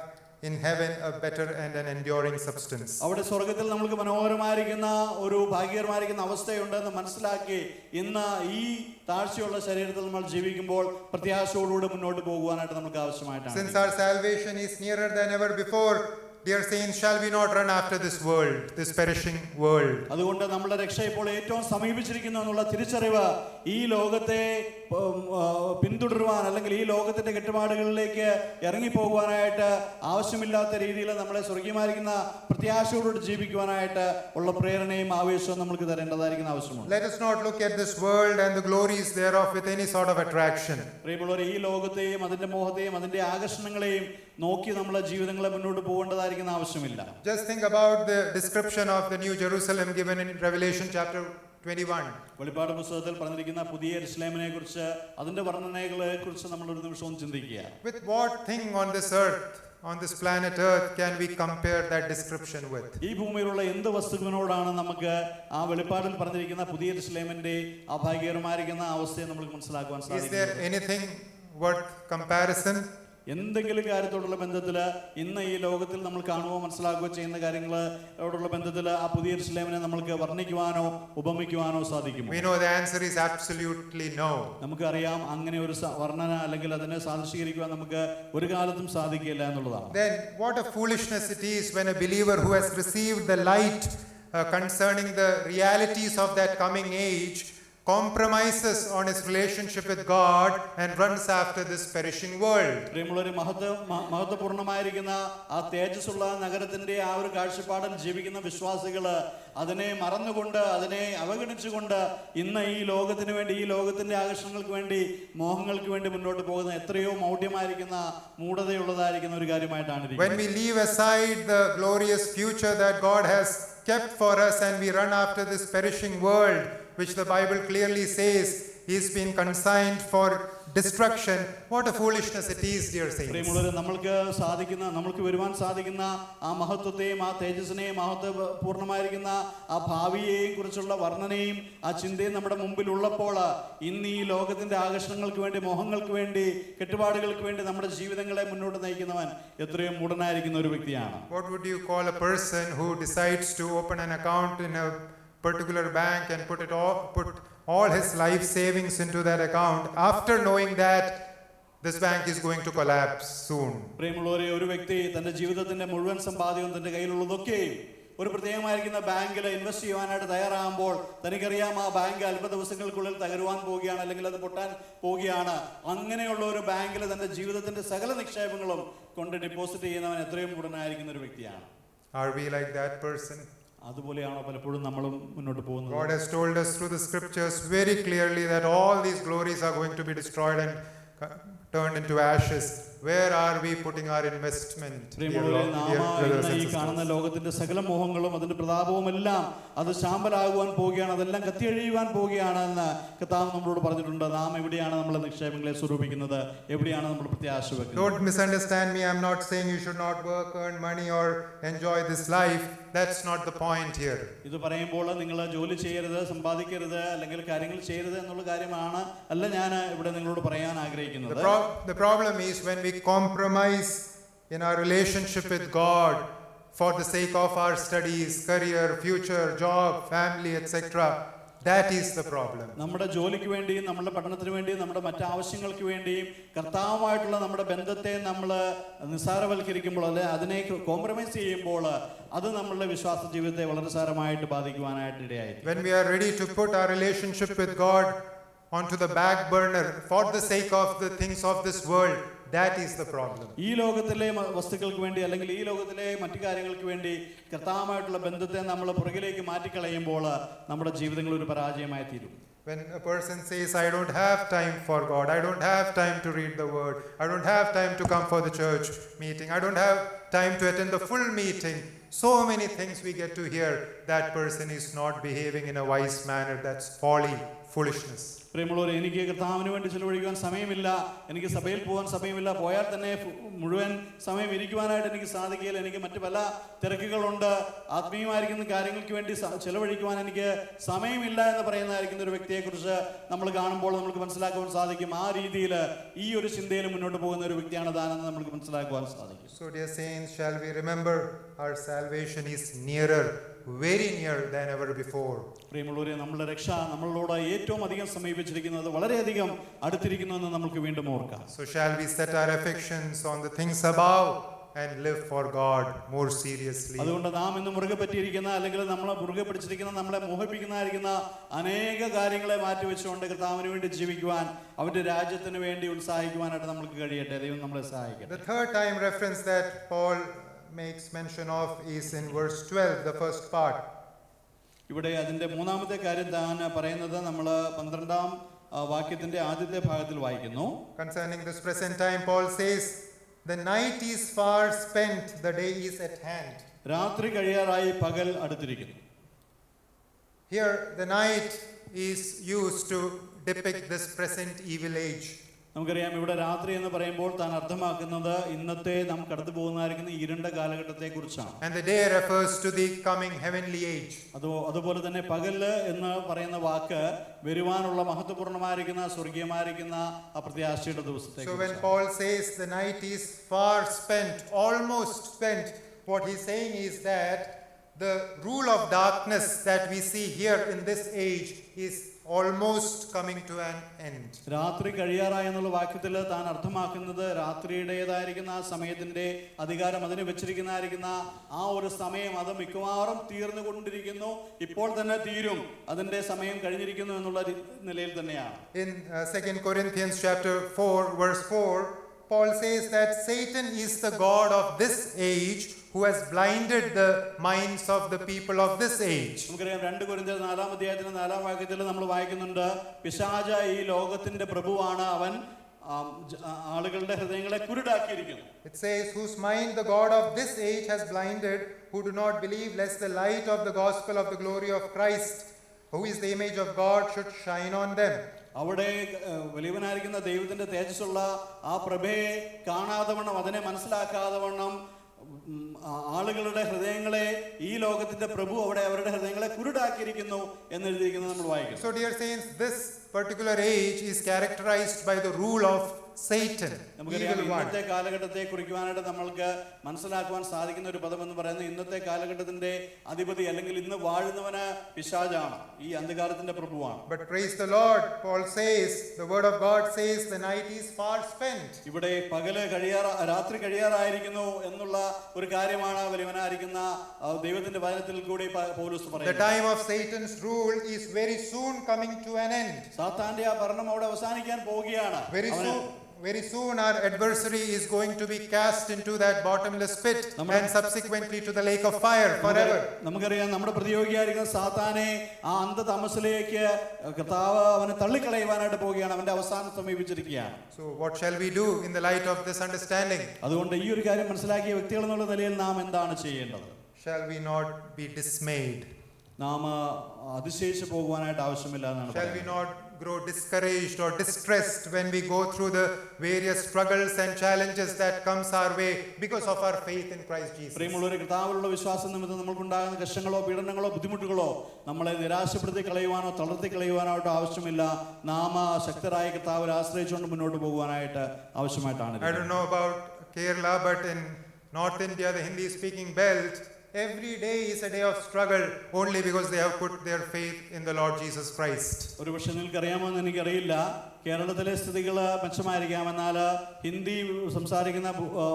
[SPEAKER 1] in heaven a better and an enduring substance.
[SPEAKER 2] അവിടെ സ്വർഗ്ഗത്തിൽ നമുക്ക് മനോഹരമായിരിക്കുന്ന ഒരു ഭാഗ്യകരമായിരിക്കുന്ന അവസ്ഥയുണ്ടെന്ന് മനസ്സിലാക്കി ഇന്ന് ഈ താഴ്ചയുള്ള ശരീരത്തിൽ നമ്മൾ ജീവിക്കുമ്പോൾ പ്രത്യാശയോടുകൂടി മുന്നോട്ട് പോകുവാനായിട്ട് നമുക്ക് ആവശ്യമായിട്ടാണ്.
[SPEAKER 1] Since our salvation is nearer than ever before, dear saints, shall we not run after this world, this perishing world?
[SPEAKER 2] അതുകൊണ്ട് നമ്മുടെ രക്ഷ ഇപ്പോൾ ഏറ്റവും സമീപിച്ചിരിക്കുന്നു എന്നുള്ള തിരിച്ചറിവ് ഈ ലോകത്തെ പിന്തുടരുവാൻ അല്ലെങ്കിൽ ഈ ലോകത്തിന്റെ കെട്ടുപാടുകളിലേക്ക് ഇറങ്ങിപ്പോകുവാനായിട്ട് ആവശ്യമില്ലാത്ത രീതിയിൽ നമ്മളെ സ്വർഗീയമായിരിക്കുന്ന പ്രത്യാശയോടുകൂടി ജീവിക്കുവാനായിട്ട് ഉള്ള പ്രേരണയും ആവേശവും നമുക്ക് തരേണ്ടതായിരിക്കുന്ന ആവശ്യമുണ്ട്.
[SPEAKER 1] Let us not look at this world and the glories thereof with any sort of attraction.
[SPEAKER 2] പ്രിയമുള്ളവരെ, ഈ ലോകത്തെയും അതിന്റെ മോഹത്തെയും അതിന്റെ ആകർഷണങ്ങളെയും നോക്കി നമ്മളെ ജീവിതങ്ങളെ മുന്നോട്ട് പോകേണ്ടതായിരിക്കുന്ന ആവശ്യമില്ല.
[SPEAKER 1] Just think about the description of the New Jerusalem given in Revelation chapter 21.
[SPEAKER 2] വെളിപ്പാട് പുസ്തകത്തിൽ പറഞ്ഞിരിക്കുന്ന പുതിയ യെരുശലേമിനെ കുറിച്ച് അതിന്റെ വർണ്ണനകളെ കുറിച്ച് നമ്മൾ ഒരു നിമിഷം ചിന്തിക്കുക.
[SPEAKER 1] With what thing on this earth, on this planet earth, can we compare that description with?
[SPEAKER 2] ഈ ഭൂമിയിലുള്ള എന്ത് വസ്തുവിനോടാണ് നമുക്ക് ആ വെളിപ്പാടിൽ പറഞ്ഞിരിക്കുന്ന പുതിയ യെരുശലേമിന്റെ ആ ഭാഗ്യകരമായിരിക്കുന്ന അവസ്ഥയെ നമുക്ക് മനസ്സിലാക്കുവാൻ
[SPEAKER 1] Is
[SPEAKER 2] സാധിക്കും?
[SPEAKER 1] there anything worth comparison?
[SPEAKER 2] എന്തെങ്കിലും കാര്യത്തോടുള്ള ബന്ധത്തിൽ ഇന്ന് ഈ ലോകത്തിൽ നമ്മൾ കാണുകയോ മനസ്സിലാക്കുകയോ ചെയ്യുന്ന കാര്യങ്ങളോടുള്ള ബന്ധത്തിൽ ആ പുതിയ യെരുശലേമിനെ നമുക്ക് വർണ്ണിക്കുവാനോ ഉപമിക്കുവാനോ സാധിക്കുമോ?
[SPEAKER 1] We know the answer is absolutely no.
[SPEAKER 2] നമുക്കറിയാം അങ്ങനെ ഒരു വർണ്ണന അല്ലെങ്കിൽ അതിനെ സാദൃശീകരിക്കുവാൻ നമുക്ക് ഒരു കാലത്തും സാധിക്കില്ല എന്നുള്ളതാണ്.
[SPEAKER 1] Then what a foolishness it is when a believer who has received the light concerning the realities of that coming age compromises on his relationship with God and runs after this perishing world.
[SPEAKER 2] പ്രിയമുള്ളവരെ, മഹത്വപൂർണ്ണമായിരിക്കുന്ന ആ തേജസ്സുള്ള നഗരത്തിന്റെ ആ ഒരു കാഴ്ചപ്പാടിൽ ജീവിക്കുന്ന വിശ്വാസികള് അതിനെ മറന്നുകൊണ്ട് അതിനെ അവഗണിച്ചുകൊണ്ട് ഇന്ന് ഈ ലോകത്തിന് വേണ്ടി ഈ ലോകത്തിന്റെ ആകർഷണങ്ങൾക്ക് വേണ്ടി മോഹങ്ങൾക്ക് വേണ്ടി മുന്നോട്ട് പോകുന്ന എത്രയോ മൗഢ്യമായിരിക്കുന്ന മൂഢതയുള്ളതായിരിക്കുന്ന ഒരു കാര്യമായിട്ടാണ്.
[SPEAKER 1] When we leave aside the glorious future that God has kept for us and we run after this perishing world, which the Bible clearly says is being consigned for destruction, what a foolishness it is, dear saints.
[SPEAKER 2] പ്രിയമുള്ളവരെ, നമ്മൾക്ക് വരുവാൻ സാധിക്കുന്ന ആ മഹത്വത്തെയും ആ തേജസ്സിനെയും മഹത്വപൂർണ്ണമായിരിക്കുന്ന ആ ഭാവിയെയും കുറിച്ചുള്ള വർണ്ണനയും ആ ചിന്തയും നമ്മുടെ മുമ്പിൽ ഉള്ളപ്പോൾ ഇന്ന് ഈ ലോകത്തിന്റെ ആകർഷണങ്ങൾക്ക് വേണ്ടി മോഹങ്ങൾക്ക് വേണ്ടി കെട്ടുപാടുകൾക്ക് വേണ്ടി നമ്മുടെ ജീവിതങ്ങളെ മുന്നോട്ട് നയിക്കുന്നവൻ എത്രയോ മൂഢനായിരിക്കുന്ന ഒരു വ്യക്തിയാണ്.
[SPEAKER 1] What would you call a person who decides to open an account in a particular bank and put all his life savings into that account after knowing that this bank is going to collapse soon?
[SPEAKER 2] പ്രിയമുള്ളവരെ, ഒരു വ്യക്തി തന്റെ ജീവിതത്തിന്റെ മുഴുവൻ സമ്പാദ്യവും തന്റെ കയ്യിലുള്ളതൊക്കെയും ഒരു പ്രത്യേകമായിരിക്കുന്ന ബാങ്കിൽ invest ചെയ്യുവാനായിട്ട് തയ്യാറാകുമ്പോൾ തനിക്കറിയാം ആ ബാങ്ക് അല്പ ദിവസങ്ങൾക്കുള്ളിൽ തകരുവാൻ പോവുകയാണ് അല്ലെങ്കിൽ അത് പൊട്ടാൻ പോവുകയാണ്. അങ്ങനെയുള്ള ഒരു ബാങ്കിൽ തന്റെ ജീവിതത്തിന്റെ സകല നിക്ഷേപങ്ങളും കൊണ്ട് ഡെപ്പോസിറ്റ് ചെയ്യുന്നവൻ എത്രയും മൂഢനായിരിക്കുന്ന ഒരു വ്യക്തിയാണ്.
[SPEAKER 1] Are we like that person?
[SPEAKER 2] അതുപോലെയാണോ പലപ്പോഴും നമ്മളും മുന്നോട്ട് പോകുന്നത്?
[SPEAKER 1] God has told us through the scriptures very clearly that all these glories are going to be destroyed and turned into ashes. Where are we putting our investment? Dear
[SPEAKER 2] പ്രിയമുള്ളവരെ,
[SPEAKER 1] Lord,
[SPEAKER 2] നാം
[SPEAKER 1] dear brothers
[SPEAKER 2] ഇന്ന്
[SPEAKER 1] and
[SPEAKER 2] ഈ കാണുന്ന
[SPEAKER 1] sisters.
[SPEAKER 2] ലോകത്തിന്റെ സകല മോഹങ്ങളും അതിന്റെ പ്രതാപവും എല്ലാം അത് ശാമ്പലാകുവാൻ പോവുകയാണ്, അതെല്ലാം കത്തിയഴിയുവാൻ പോവുകയാണ് എന്ന് കർത്താവ് നമ്മളോട് പറഞ്ഞിട്ടുണ്ട്. നാം എവിടെയാണ് നമ്മളെ നിക്ഷേപങ്ങളെ സ്വരൂപിക്കുന്നത്, എവിടെയാണ് നമ്മൾ പ്രത്യാശ വെക്കുന്നത്?
[SPEAKER 1] Don't misunderstand me. I'm not saying you should not work, earn money, or enjoy this life. That's not the point here.
[SPEAKER 2] ഇത് പറയുമ്പോൾ നിങ്ങൾ ജോലി ചെയ്യരുത്, സമ്പാദിക്കരുത്, അല്ലെങ്കിൽ കാര്യങ്ങൾ ചെയ്യരുത് എന്നുള്ള കാര്യമാണ് അല്ല ഞാൻ ഇവിടെ നിങ്ങളോട് പറയാൻ ആഗ്രഹിക്കുന്നത്.
[SPEAKER 1] The problem is when we compromise in our relationship with God for the sake of our studies, career, future, job, family, etc. That is the problem.
[SPEAKER 2] നമ്മുടെ ജോലിക്ക് വേണ്ടിയും നമ്മുടെ പഠനത്തിന് വേണ്ടിയും നമ്മുടെ മറ്റ് ആവശ്യങ്ങൾക്ക് വേണ്ടിയും കർത്താവുമായിട്ടുള്ള നമ്മുടെ ബന്ധത്തെ നമ്മൾ നിസ്സാരവൽക്കരിക്കുമ്പോൾ, അല്ലെ അതിനെ കോംപ്രമൈസ് ചെയ്യുമ്പോൾ അത് നമ്മളുടെ വിശ്വാസ ജീവിതത്തെ വളരെ സാരമായിട്ട് ബാധിക്കുവാനായിട്ട് ഇടയായി.
[SPEAKER 1] When we are ready to put our relationship with God onto the back burner for the sake of the things of this world, that is the problem.
[SPEAKER 2] ഈ ലോകത്തിലെ വസ്തുക്കൾക്ക് വേണ്ടി അല്ലെങ്കിൽ ഈ ലോകത്തിലെ മറ്റു കാര്യങ്ങൾക്ക് വേണ്ടി കർത്താവുമായിട്ടുള്ള ബന്ധത്തെ നമ്മൾ പുറകിലേക്ക് മാറ്റിക്കളയുമ്പോൾ നമ്മുടെ ജീവിതങ്ങൾ ഒരു പരാജയമായി തീരും.
[SPEAKER 1] When a person says, I don't have time for God, I don't have time to read the word, I don't have time to come for the church meeting, I don't have time to attend the full meeting, so many things we get to hear, that person is not behaving in a wise manner. That's folly, foolishness.
[SPEAKER 2] പ്രിയമുള്ളവർ, എനിക്ക് കർത്താവിന് വേണ്ടി ചിലവഴിക്കുവാൻ സമയമില്ല, എനിക്ക് സഭയിൽ പോകാൻ സമയമില്ല, പോയാൽ തന്നെ മുഴുവൻ സമയം ഇരിക്കുവാനായിട്ട് എനിക്ക് സാധിക്കില്ല, എനിക്ക് മറ്റു പല തിരക്കുകളുണ്ട്, ആത്മീയമായിരിക്കുന്ന കാര്യങ്ങൾക്ക് വേണ്ടി ചിലവഴിക്കുവാൻ എനിക്ക് സമയമില്ല എന്ന് പറയുന്നതായിരിക്കുന്ന ഒരു വ്യക്തിയെക്കുറിച്ച് നമ്മൾ കാണുമ്പോൾ നമുക്ക് മനസ്സിലാക്കുവാൻ സാധിക്കും. ആ രീതിയിൽ ഈ ഒരു ചിന്തയിൽ മുന്നോട്ട് പോകുന്ന ഒരു വ്യക്തിയാണ് താനെന്ന് നമുക്ക് മനസ്സിലാക്കുവാൻ സാധിക്കും.
[SPEAKER 1] So dear saints, shall we remember our salvation is nearer, very near than ever before.
[SPEAKER 2] പ്രിയമുള്ളവരെ, നമ്മളുടെ രക്ഷ നമ്മളോട് ഏറ്റവും അധികം സമീപിച്ചിരിക്കുന്നത്, വളരെയധികം അടുത്തിരിക്കുന്നു എന്ന് നമുക്ക് വീണ്ടും ഓർക്കാം.
[SPEAKER 1] So shall we set our affections on the things above and live for God more seriously.
[SPEAKER 2] അതുകൊണ്ട് നാം ഇന്ന് മുറുകെ പറ്റിയിരിക്കുന്ന അല്ലെങ്കിൽ നമ്മളെ മുറുകെ പിടിച്ചിരിക്കുന്ന നമ്മളെ മോഹിപ്പിക്കുന്നതായിരിക്കുന്ന അനേക കാര്യങ്ങളെ മാറ്റിവെച്ചുകൊണ്ട് കർത്താവിന് വേണ്ടി ജീവിക്കുവാൻ, അവന്റെ രാജ്യത്തിന് വേണ്ടി ഉത്സാഹിക്കുവാനായിട്ട് നമുക്ക് കഴിയട്ടെ. ദൈവം നമ്മളെ സഹായിക്കട്ടെ.
[SPEAKER 1] The third time reference that Paul makes mention of is in verse 12, the first part.
[SPEAKER 2] ഇവിടെ അതിന്റെ മൂന്നാമത്തെ കാര്യം താൻ പറയുന്നത് നമ്മൾ 12-ാം വാക്യത്തിന്റെ ആദ്യത്തെ ഭാഗത്തിൽ വായിക്കുന്നു.
[SPEAKER 1] Concerning this present time, Paul says, the night is far spent, the day is at hand.
[SPEAKER 2] രാത്രി കഴിയാറായി, പകൽ അടുത്തിരിക്കുന്നു.
[SPEAKER 1] Here the night is used to depict this present evil age.
[SPEAKER 2] നമുക്കറിയാം, ഇവിടെ രാത്രി എന്ന് പറയുമ്പോൾ താൻ അർത്ഥമാക്കുന്നത് ഇന്നത്തെ നാം കടന്നു പോകുന്നതായിരിക്കുന്ന ഇരുണ്ട കാലഘട്ടത്തെ കുറിച്ചാണ്.
[SPEAKER 1] And the day refers to the coming heavenly age.
[SPEAKER 2] അതുപോലെ തന്നെ പകല് എന്ന് പറയുന്ന വാക്ക് വരുവാനുള്ള മഹത്വപൂർണ്ണമായിരിക്കുന്ന സ്വർഗീയമായിരിക്കുന്ന അപ്രത്യാശയുടെ ദിവസത്തെ.
[SPEAKER 1] So when Paul says the night is far spent, almost spent, what he's saying is that the rule of darkness that we see here in this age is almost coming to an end.
[SPEAKER 2] രാത്രി കഴിയാറായി എന്നുള്ള വാക്യത്തിൽ താൻ അർത്ഥമാക്കുന്നത് രാത്രിയുടേതായിരിക്കുന്ന ആ സമയത്തിന്റെ അധികാരം അതിന് വെച്ചിരിക്കുന്നതായിരിക്കുന്ന ആ ഒരു സമയം അത് മിക്കവാറും തീർന്നുകൊണ്ടിരിക്കുന്നു, ഇപ്പോൾ തന്നെ തീരും, അതിന്റെ സമയം കഴിഞ്ഞിരിക്കുന്നു എന്നുള്ള നിലയിൽ തന്നെയാണ്.
[SPEAKER 1] In 2 Corinthians chapter 4 verse 4, Paul says that Satan is the god of this age who has blinded the minds of the people of this age.
[SPEAKER 2] നമുക്കറിയാം, 2 കൊരിന്ത്യർ 4-ാം അധ്യായത്തിന്റെ 4-ാം വാക്യത്തിൽ നമ്മൾ വായിക്കുന്നുണ്ട്, പിശാച ഈ ലോകത്തിന്റെ പ്രഭുവാണ്, അവൻ ആളുകളുടെ ഹൃദയങ്ങളെ കുരുടാക്കിയിരിക്കുന്നു.
[SPEAKER 1] It says, whose mind the god of this age has blinded, who do not believe lest the light of the gospel of the glory of Christ, who is the image of God, should shine on them.
[SPEAKER 2] അവിടെ വലിയവനായിരിക്കുന്ന ദൈവത്തിന്റെ തേജസ്സുള്ള ആ പ്രഭയെ കാണാതെ വണ്ണം, അതിനെ മനസ്സിലാക്കാതെ വണ്ണം ആളുകളുടെ ഹൃദയങ്ങളെ ഈ ലോകത്തിന്റെ പ്രഭു അവിടെ അവരുടെ ഹൃദയങ്ങളെ കുരുടാക്കിയിരിക്കുന്നു എന്നെഴുതിയിരിക്കുന്നത് നമ്മൾ വായിക്കും.
[SPEAKER 1] So dear saints, this particular age is characterized by the rule of Satan.
[SPEAKER 2] നമുക്കറിയാം, ഇന്നത്തെ കാലഘട്ടത്തെ കുറിക്കുവാനായിട്ട് നമ്മൾക്ക് മനസ്സിലാക്കുവാൻ സാധിക്കുന്ന ഒരു പദം എന്ന് പറയുന്നത് ഇന്നത്തെ കാലഘട്ടത്തിന്റെ അധിപതി അല്ലെങ്കിൽ ഇന്ന് വാഴുന്നവന് പിശാചാണ്, ഈ അന്ധകാരത്തിന്റെ പ്രഭുവാണ്.
[SPEAKER 1] But praise the Lord, Paul says, the word of God says the night is far spent.
[SPEAKER 2] ഇവിടെ രാത്രി കഴിയാറായിരിക്കുന്നു എന്നുള്ള ഒരു കാര്യമാണ് വലിയവനായിരിക്കുന്ന ദൈവത്തിന്റെ വചനത്തിൽ കൂടി പൗലോസ് പറയുന്നത്.
[SPEAKER 1] The time of Satan's rule is very soon coming to an end.
[SPEAKER 2] സാത്താന്റെ ആ ഭരണം അവിടെ അവസാനിക്കാൻ പോവുകയാണ്.
[SPEAKER 1] very soon our adversary is going to be cast into that bottomless pit and subsequently to the lake of fire forever.
[SPEAKER 2] നമുക്കറിയാം നമ്മുടെ പ്രതിയോഗിയായിരിക്കുന്ന സാത്താനെ ആ അന്ധതമസിലേക്ക് കർത്താവ് അവനെ തള്ളിക്കളയുവാനായിട്ട് പോവുകയാണ്. അവന്റെ അവസാനം സമീപിച്ചിരിക്കുകയാണ്.
[SPEAKER 1] So what shall we do in the light of this understanding?
[SPEAKER 2] അതുകൊണ്ട് ഈ ഒരു കാര്യം മനസ്സിലാക്കിയ വ്യക്തികൾ എന്നുള്ള നിലയിൽ നാം എന്താണ് ചെയ്യേണ്ടത്?
[SPEAKER 1] Shall we not be dismayed?
[SPEAKER 2] നാം അതിശയിച്ചു പോകുവാനായിട്ട് ആവശ്യമില്ല എന്നാണ്.
[SPEAKER 1] Shall we not grow discouraged or distressed when we go through the various struggles and challenges that comes our way because of our faith in Christ Jesus?
[SPEAKER 2] പ്രിയമുള്ളവരെ, കർത്താവിലുള്ള വിശ്വാസം നിമിത്തം നമുക്കുണ്ടാകുന്ന കഷ്ടങ്ങളോ പീഡനങ്ങളോ ബുദ്ധിമുട്ടുകളോ നമ്മളെ നിരാശപ്പെടുത്തി കളയുവാനോ തളർത്തി കളയുവാനായിട്ട് ആവശ്യമില്ല. നാം ശക്തരായ കർത്താവിൽ ആശ്രയിച്ചുകൊണ്ട് മുന്നോട്ട് പോകുവാനായിട്ട് ആവശ്യമായിട്ടാണ്.
[SPEAKER 1] I don't know about Kerala, but in North India, the Hindi speaking belt, every day is a day of struggle only because they have put their faith in the Lord Jesus Christ.
[SPEAKER 2] ഒരു പക്ഷേ നിങ്ങൾക്കറിയാമോന്ന് എനിക്കറിയില്ല, കേരളത്തിലെ സ്ഥിതികൾ മെച്ചമായിരിക്കാം, എന്നാൽ ഹിന്ദി സംസാരിക്കുന്ന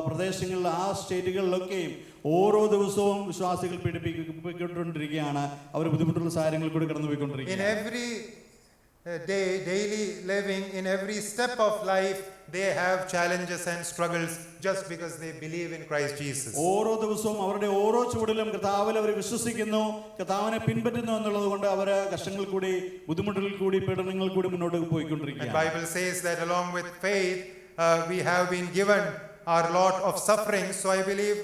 [SPEAKER 2] പ്രദേശങ്ങളിൽ ആ സ്റ്റേറ്റുകളിലൊക്കെയും ഓരോ ദിവസവും വിശ്വാസികൾ പീഡിപ്പിക്കൊണ്ടിരിക്കുകയാണ്. അവർ ബുദ്ധിമുട്ടുള്ള സാഹചര്യങ്ങളിൽ കൂടി കടന്നുപോയിക്കൊണ്ടിരിക്കുകയാണ്.
[SPEAKER 1] In every daily living, in every step of life, they have challenges and struggles just because they believe in Christ Jesus.
[SPEAKER 2] ഓരോ ദിവസവും അവരുടെ ഓരോ ചുവടിലും കർത്താവിൽ അവർ വിശ്വസിക്കുന്നു, കർത്താവിനെ പിൻപറ്റുന്നു എന്നുള്ളത് കൊണ്ട് അവർ കഷ്ടങ്ങൾ കൂടി ബുദ്ധിമുട്ടുകളിൽ കൂടി പീഡനങ്ങൾ കൂടി മുന്നോട്ട്
[SPEAKER 1] The
[SPEAKER 2] പോയിക്കൊണ്ടിരിക്കുകയാണ്.
[SPEAKER 1] Bible says that along with faith we have been given our lot of suffering. So I believe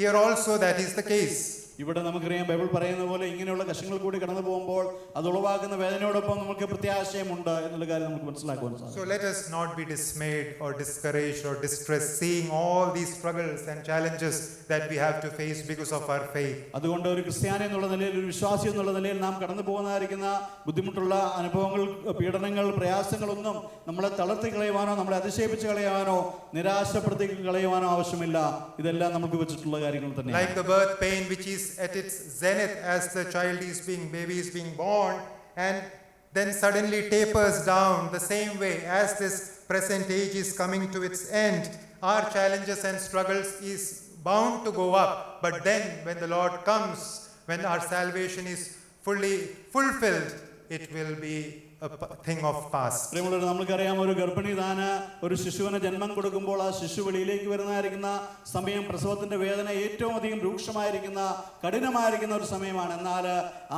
[SPEAKER 1] here also that is the case.
[SPEAKER 2] ഇവിടെ നമുക്കറിയാം, ബൈബിൾ പറയുന്ന പോലെ ഇങ്ങനെയുള്ള കഷ്ടങ്ങൾ കൂടി കടന്നു പോകുമ്പോൾ അത് ഉളവാക്കുന്ന വേദനയോടൊപ്പം നമുക്ക് പ്രത്യാശയമുണ്ട് എന്നുള്ള കാര്യം നമുക്ക് മനസ്സിലാക്കുവാൻ സാധിക്കും.
[SPEAKER 1] So let us not be dismayed or discouraged or distressed seeing all these struggles and challenges that we have to face because of our faith.
[SPEAKER 2] അതുകൊണ്ട് ഒരു ക്രിസ്ത്യാനി എന്നുള്ള നിലയിൽ, ഒരു വിശ്വാസി എന്നുള്ള നിലയിൽ നാം കടന്നു പോകുന്നതായിരിക്കുന്ന ബുദ്ധിമുട്ടുള്ള അനുഭവങ്ങൾ, പീഡനങ്ങൾ, പ്രയാസങ്ങളൊന്നും നമ്മളെ തളർത്തി കളയുവാനോ നമ്മളെ അതിശയിപ്പിച്ച് കളയുവാനോ നിരാശപ്പെടുത്തി കളയുവാനോ ആവശ്യമില്ല. ഇതെല്ലാം നമുക്ക് വെച്ചിട്ടുള്ള കാര്യങ്ങൾ തന്നെ.
[SPEAKER 1] Like the birth pain which is at its zenith as the baby is being born and then suddenly tapers down, the same way as this present age is coming to its end, our challenges and struggles is bound to go up. But then when the Lord comes, when our salvation is fully fulfilled, it will be a thing of past.
[SPEAKER 2] പ്രിയമുള്ളവരെ, നമുക്കറിയാം, ഒരു ഗർഭിണി താന് ഒരു ശിശുവിന് ജന്മം കൊടുക്കുമ്പോൾ ആ ശിശു വെളിയിലേക്ക് വരുന്നതായിരിക്കുന്ന സമയം പ്രസവത്തിന്റെ വേദന ഏറ്റവും അധികം രൂക്ഷമായിരിക്കുന്ന കഠിനമായിരിക്കുന്ന ഒരു സമയമാണ്. എന്നാൽ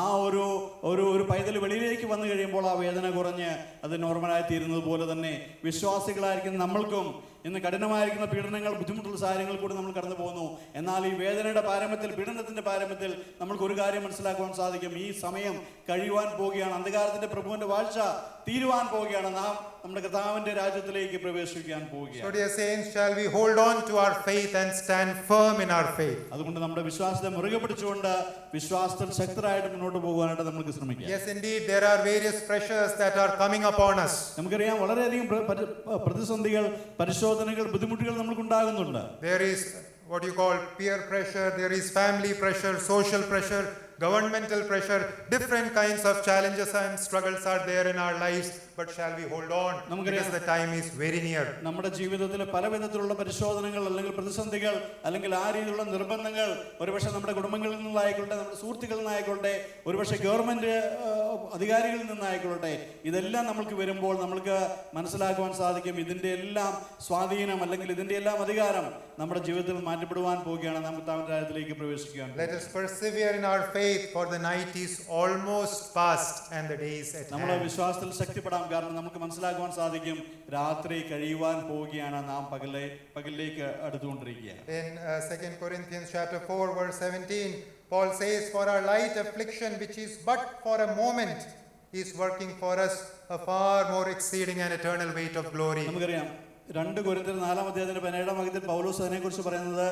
[SPEAKER 2] ആ ഒരു പൈതൽ വെളിയിലേക്ക് വന്നു കഴിയുമ്പോൾ ആ വേദന കുറഞ്ഞ് അത് നോർമലായി തീരുന്നത് പോലെ തന്നെ വിശ്വാസികളായിരിക്കുന്ന നമ്മൾക്കും ഇന്ന് കഠിനമായിരിക്കുന്ന പീഡനങ്ങൾ, ബുദ്ധിമുട്ടുള്ള സാഹചര്യങ്ങൾ കൂടി നമ്മൾ കടന്നു പോകുന്നു. എന്നാൽ ഈ വേദനയുടെ പാരമ്യത്തിൽ, പീഡനത്തിന്റെ പാരമ്യത്തിൽ നമ്മൾക്ക് ഒരു കാര്യം മനസ്സിലാക്കുവാൻ സാധിക്കും: ഈ സമയം കഴിയുവാൻ പോവുകയാണ്. അന്ധകാരത്തിന്റെ പ്രഭുവിന്റെ വാഴ്ച തീരുവാൻ പോവുകയാണ്. നാം നമ്മുടെ കർത്താവിന്റെ രാജ്യത്തിലേക്ക് പ്രവേശിക്കാൻ പോവുകയാണ്.
[SPEAKER 1] So dear saints, shall we hold on to our faith and stand firm in our faith?
[SPEAKER 2] അതുകൊണ്ട് നമ്മുടെ വിശ്വാസത്തെ മുറുകെ പിടിച്ചുകൊണ്ട് വിശ്വാസത്തിൽ ശക്തരായിട്ട് മുന്നോട്ട് പോകുവാനായിട്ട് നമുക്ക് ശ്രമിക്കാം.
[SPEAKER 1] Yes, indeed, there are various pressures that are coming upon us.
[SPEAKER 2] നമുക്കറിയാം, വളരെയധികം പ്രതിസന്ധികൾ, പരിശോധനകൾ, ബുദ്ധിമുട്ടുകൾ നമുക്കുണ്ടാകുന്നുണ്ട്.
[SPEAKER 1] There is what you call peer pressure, there is family pressure, social pressure, governmental pressure, different kinds of challenges and struggles are there in our lives. But shall we hold on because the time is very near?
[SPEAKER 2] നമ്മുടെ ജീവിതത്തിൽ പല വിധത്തിലുള്ള പരിശോധനകൾ അല്ലെങ്കിൽ പ്രതിസന്ധികൾ അല്ലെങ്കിൽ ആ രീതിയിലുള്ള നിർബന്ധങ്ങൾ ഒരുപക്ഷെ നമ്മുടെ കുടുംബങ്ങളിൽ നിന്നായിക്കൊള്ളട്ടെ, നമ്മുടെ സുഹൃത്തുക്കളിൽ നിന്നായിക്കൊള്ളട്ടെ, ഒരുപക്ഷെ ഗവൺമെന്റ് അധികാരികളിൽ നിന്നായിക്കൊള്ളട്ടെ, ഇതെല്ലാം നമ്മൾക്ക് വരുമ്പോൾ നമ്മൾക്ക് മനസ്സിലാക്കുവാൻ സാധിക്കും ഇതിന്റെ എല്ലാം സ്വാധീനം അല്ലെങ്കിൽ ഇതിന്റെ എല്ലാം അധികാരം നമ്മുടെ ജീവിതത്തിൽ മാറ്റപ്പെടുവാൻ പോവുകയാണ്. നാം കർത്താവിന്റെ രാജ്യത്തിലേക്ക് പ്രവേശിക്കാൻ.
[SPEAKER 1] Let us persevere in our faith, for the night is almost past and the day is at hand.
[SPEAKER 2] നമ്മുടെ വിശ്വാസത്തിൽ ശക്തിപ്പെടാം. കാരണം നമുക്ക് മനസ്സിലാക്കുവാൻ സാധിക്കും രാത്രി കഴിയുവാൻ പോവുകയാണ്, നാം പകലിലേക്ക് അടുത്തുകൊണ്ടിരിക്കുകയാണ്.
[SPEAKER 1] In 2 Corinthians chapter 4 verse 17, Paul says, for our light affliction, which is but for a moment, is working for us a far more exceeding and eternal weight of glory.
[SPEAKER 2] നമുക്കറിയാം, 2 കൊരിന്ത്യർ 4:17 പൗലോസ് അതിനെക്കുറിച്ച് പറയുന്നത്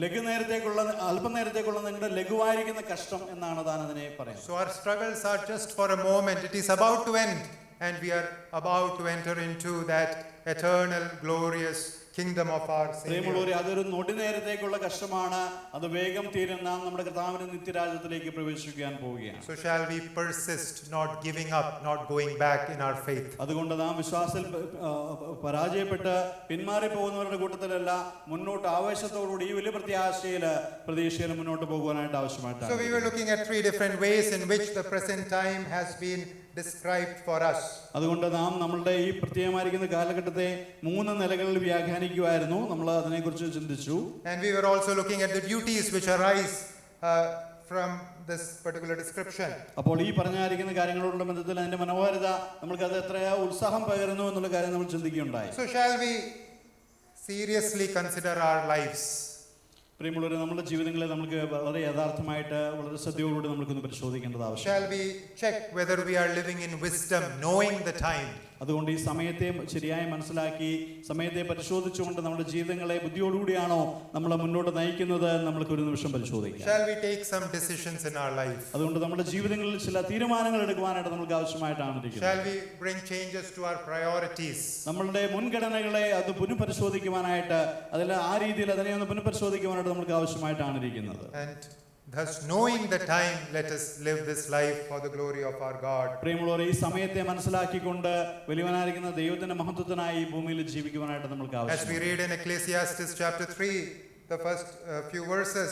[SPEAKER 2] ലഘുനേരത്തേക്കുള്ള, അല്പനേരത്തേക്കുള്ള നിങ്ങളുടെ ലഘുവായിരിക്കുന്ന കഷ്ടം എന്നാണ് താൻ അതിനെ പറയുന്നത്.
[SPEAKER 1] So our struggles are just for a moment. It is about to end and we are about to enter into that eternal glorious kingdom of our Savior.
[SPEAKER 2] അതൊരു നൊടി നേരത്തേക്കുള്ള കഷ്ടമാണ്. അത് വേഗം തീരുന്ന നമ്മുടെ കർത്താവിന്റെ നിത്യരാജ്യത്തിലേക്ക് പ്രവേശിക്കാൻ പോവുകയാണ്.
[SPEAKER 1] So shall we persist, not giving up, not going back in our faith?
[SPEAKER 2] അതുകൊണ്ട് നാം വിശ്വാസത്തിൽ പരാജയപ്പെട്ട് പിന്മാറി പോകുന്നവരുടെ കൂട്ടത്തിലല്ല, മുന്നോട്ട് ആവേശത്തോടുകൂടി ഈ വലിയ പ്രതീക്ഷയിൽ മുന്നോട്ട് പോകുവാനായിട്ട് ആവശ്യമായിട്ടാണ്.
[SPEAKER 1] So we were looking at 3 different ways in which the present time has been described for us.
[SPEAKER 2] അതുകൊണ്ട് നാം നമ്മളുടെ ഈ പ്രത്യേകമായിരിക്കുന്ന കാലഘട്ടത്തെ 3 നിലകളിൽ വ്യാഖ്യാനിക്കുമായിരുന്നു. നമ്മൾ അതിനെക്കുറിച്ച് ചിന്തിച്ചു.
[SPEAKER 1] And we were also looking at the duties which arise from this particular description.
[SPEAKER 2] അപ്പോൾ ഈ പറഞ്ഞായിരിക്കുന്ന കാര്യങ്ങളോടുള്ള ബന്ധത്തിൽ അതിന്റെ മനോഹാരിത നമ്മൾക്ക് അത് എത്രയാ ഉത്സാഹം പകരുന്നു എന്നുള്ള കാര്യം നമ്മൾ ചിന്തിക്കുകയുണ്ടായി.
[SPEAKER 1] So shall we seriously consider our lives?
[SPEAKER 2] പ്രിയമുള്ളവരെ, നമ്മുടെ ജീവിതങ്ങളെ നമുക്ക് വളരെ യഥാർത്ഥമായിട്ട് വളരെ ശ്രദ്ധയോടുകൂടി നമുക്കൊന്ന് പരിശോധിക്കേണ്ടത് ആവശ്യം.
[SPEAKER 1] Shall we check whether we are living in wisdom, knowing the time?
[SPEAKER 2] അതുകൊണ്ട് ഈ സമയത്തെ ശരിയായി മനസ്സിലാക്കി സമയത്തെ പരിശോധിച്ചുകൊണ്ട് നമ്മുടെ ജീവിതങ്ങളെ ബുദ്ധിയോടുകൂടിയാണോ നമ്മളെ മുന്നോട്ട് നയിക്കുന്നത് നമ്മൾക്ക് ഒരു നിമിഷം പരിശോധിക്കാം.
[SPEAKER 1] Shall we take some decisions in our life?
[SPEAKER 2] അതുകൊണ്ട് നമ്മുടെ ജീവിതങ്ങളിൽ ചില തീരുമാനങ്ങൾ എടുക്കുവാനായിട്ട് നമുക്ക് ആവശ്യമായിട്ടാണ് ഇരിക്കുന്നത്.
[SPEAKER 1] Shall we bring changes to our priorities?
[SPEAKER 2] നമ്മളുടെ മുൻഗണനകളെ അത് പുനഃപരിശോധിക്കുവാനായിട്ട് ആ രീതിയിൽ അതിനെ ഒന്ന് പുനഃപരിശോധിക്കുവാനായിട്ട് നമുക്ക് ആവശ്യമായിട്ടാണ് ഇരിക്കുന്നത്.
[SPEAKER 1] And thus, knowing the time, let us live this life for the glory of our God.
[SPEAKER 2] പ്രിയമുള്ളവരെ, ഈ സമയത്തെ മനസ്സിലാക്കിക്കൊണ്ട് വലിയവനായിരിക്കുന്ന ദൈവത്തിന്റെ മഹത്വത്തിനായി ഈ ഭൂമിയിൽ ജീവിക്കുവാനായിട്ട് നമുക്ക്
[SPEAKER 1] As we
[SPEAKER 2] ആവശ്യമാണ്.
[SPEAKER 1] read in Ecclesiastes chapter 3, the first few verses,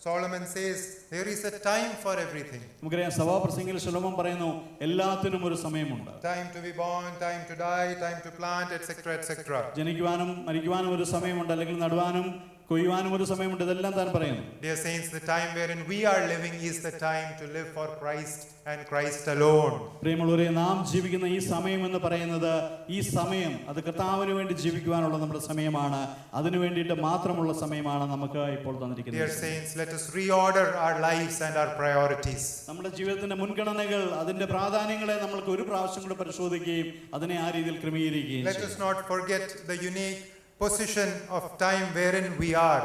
[SPEAKER 1] Solomon says, there is a time for everything.
[SPEAKER 2] നമുക്കറിയാം, സഭാപ്രസംഗിയിൽ ശലോമോൻ പറയുന്നു, എല്ലാത്തിനും ഒരു സമയമുണ്ട്.
[SPEAKER 1] Time to be born, time to die, time to plant, etc., etc.
[SPEAKER 2] ജനിക്കുവാനും മരിക്കുവാനും ഒരു സമയമുണ്ട്, അല്ലെങ്കിൽ നടുവാനും കൊയ്യുവാനും ഒരു സമയമുണ്ട്. ഇതെല്ലാം താൻ പറയുന്നു.
[SPEAKER 1] Dear saints, the time wherein we are living is the time to live for Christ and Christ alone.
[SPEAKER 2] പ്രിയമുള്ളവരെ, നാം ജീവിക്കുന്ന ഈ സമയം എന്ന് പറയുന്നത്, ഈ സമയം അത് കർത്താവിന് വേണ്ടി ജീവിക്കുവാനുള്ള നമ്മുടെ സമയമാണ്. അതിനു വേണ്ടിയിട്ട് മാത്രമുള്ള സമയമാണ് നമുക്ക് ഇപ്പോൾ
[SPEAKER 1] Dear
[SPEAKER 2] തന്നിരിക്കുന്നത്.
[SPEAKER 1] saints, let us reorder our lives and our priorities.
[SPEAKER 2] നമ്മുടെ ജീവിതത്തിന്റെ മുൻഗണനകൾ, അതിന്റെ പ്രാധാന്യങ്ങളെ നമ്മൾക്ക് ഒരു പ്രാവശ്യം കൂടെ പരിശോധിക്കുകയും അതിനെ ആ രീതിയിൽ ക്രമീകരിക്കുകയും
[SPEAKER 1] Let us
[SPEAKER 2] ചെയ്യും.
[SPEAKER 1] not forget the unique position of time wherein we are.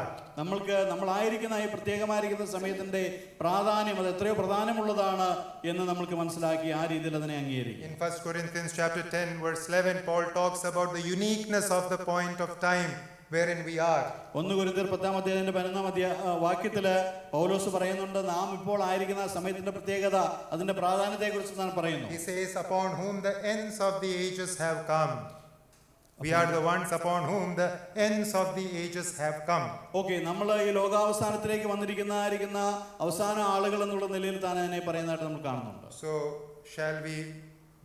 [SPEAKER 2] നമ്മളായിരിക്കുന്ന ഈ പ്രത്യേകമായിരിക്കുന്ന സമയത്തിന്റെ പ്രാധാന്യം അത് എത്രയോ പ്രധാനമുള്ളതാണ് എന്ന് നമ്മൾക്ക് മനസ്സിലാക്കി ആ രീതിയിൽ അതിനെ അംഗീകരിക്കും.
[SPEAKER 1] In 1 Corinthians chapter 10 verse 11, Paul talks about the uniqueness of the point of time wherein we are.
[SPEAKER 2] 1 കൊരിന്ത്യർ 10-11 വാക്യത്തില് പൗലോസ് പറയുന്നുണ്ട്, നാം ഇപ്പോൾ ആയിരിക്കുന്ന സമയത്തിന്റെ പ്രത്യേകത, അതിന്റെ പ്രാധാന്യത്തെക്കുറിച്ച് താൻ പറയുന്നു.
[SPEAKER 1] He says, upon whom the ends of the ages have come. We are the ones upon whom the ends of the ages have come.
[SPEAKER 2] Okay, നമ്മൾ ഈ ലോകാവസാനത്തിലേക്ക് വന്നിരിക്കുന്ന അവസാന ആളുകൾ എന്നുള്ള നിലയിൽ താൻ അതിനെ പറയുന്നതായിട്ട് നമ്മൾ കാണുന്നുണ്ട്.
[SPEAKER 1] So shall we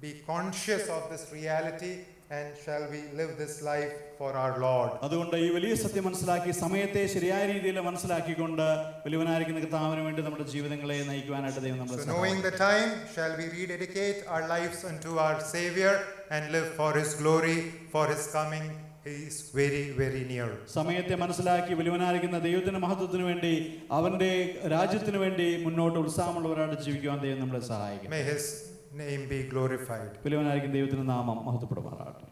[SPEAKER 1] be conscious of this reality and shall we live this life for our Lord?
[SPEAKER 2] അതുകൊണ്ട് ഈ വലിയ സത്യം മനസ്സിലാക്കി സമയത്തെ ശരിയായ രീതിയിൽ മനസ്സിലാക്കിക്കൊണ്ട് വലിയവനായിരിക്കുന്ന കർത്താവിന് വേണ്ടി നമ്മുടെ ജീവിതങ്ങളെ നയിക്കുവാനായിട്ട് ദൈവം നമ്മളെ
[SPEAKER 1] So knowing the time, shall we rededicate our lives unto our Savior and live for His glory, for His coming is very, very near.
[SPEAKER 2] സമയത്തെ മനസ്സിലാക്കി വലിയവനായിരിക്കുന്ന ദൈവത്തിന്റെ മഹത്വത്തിന് വേണ്ടി, അവന്റെ രാജ്യത്തിന് വേണ്ടി മുന്നോട്ട് ഉത്സാഹമുള്ളവരായിട്ട് ജീവിക്കുവാൻ ദൈവം നമ്മളെ സഹായിക്കും.
[SPEAKER 1] May His name be glorified.
[SPEAKER 2] വലിയവനായിരിക്കുന്ന ദൈവത്തിന്റെ നാമം മഹത്വപ്പെടുമാറാകട്ടെ.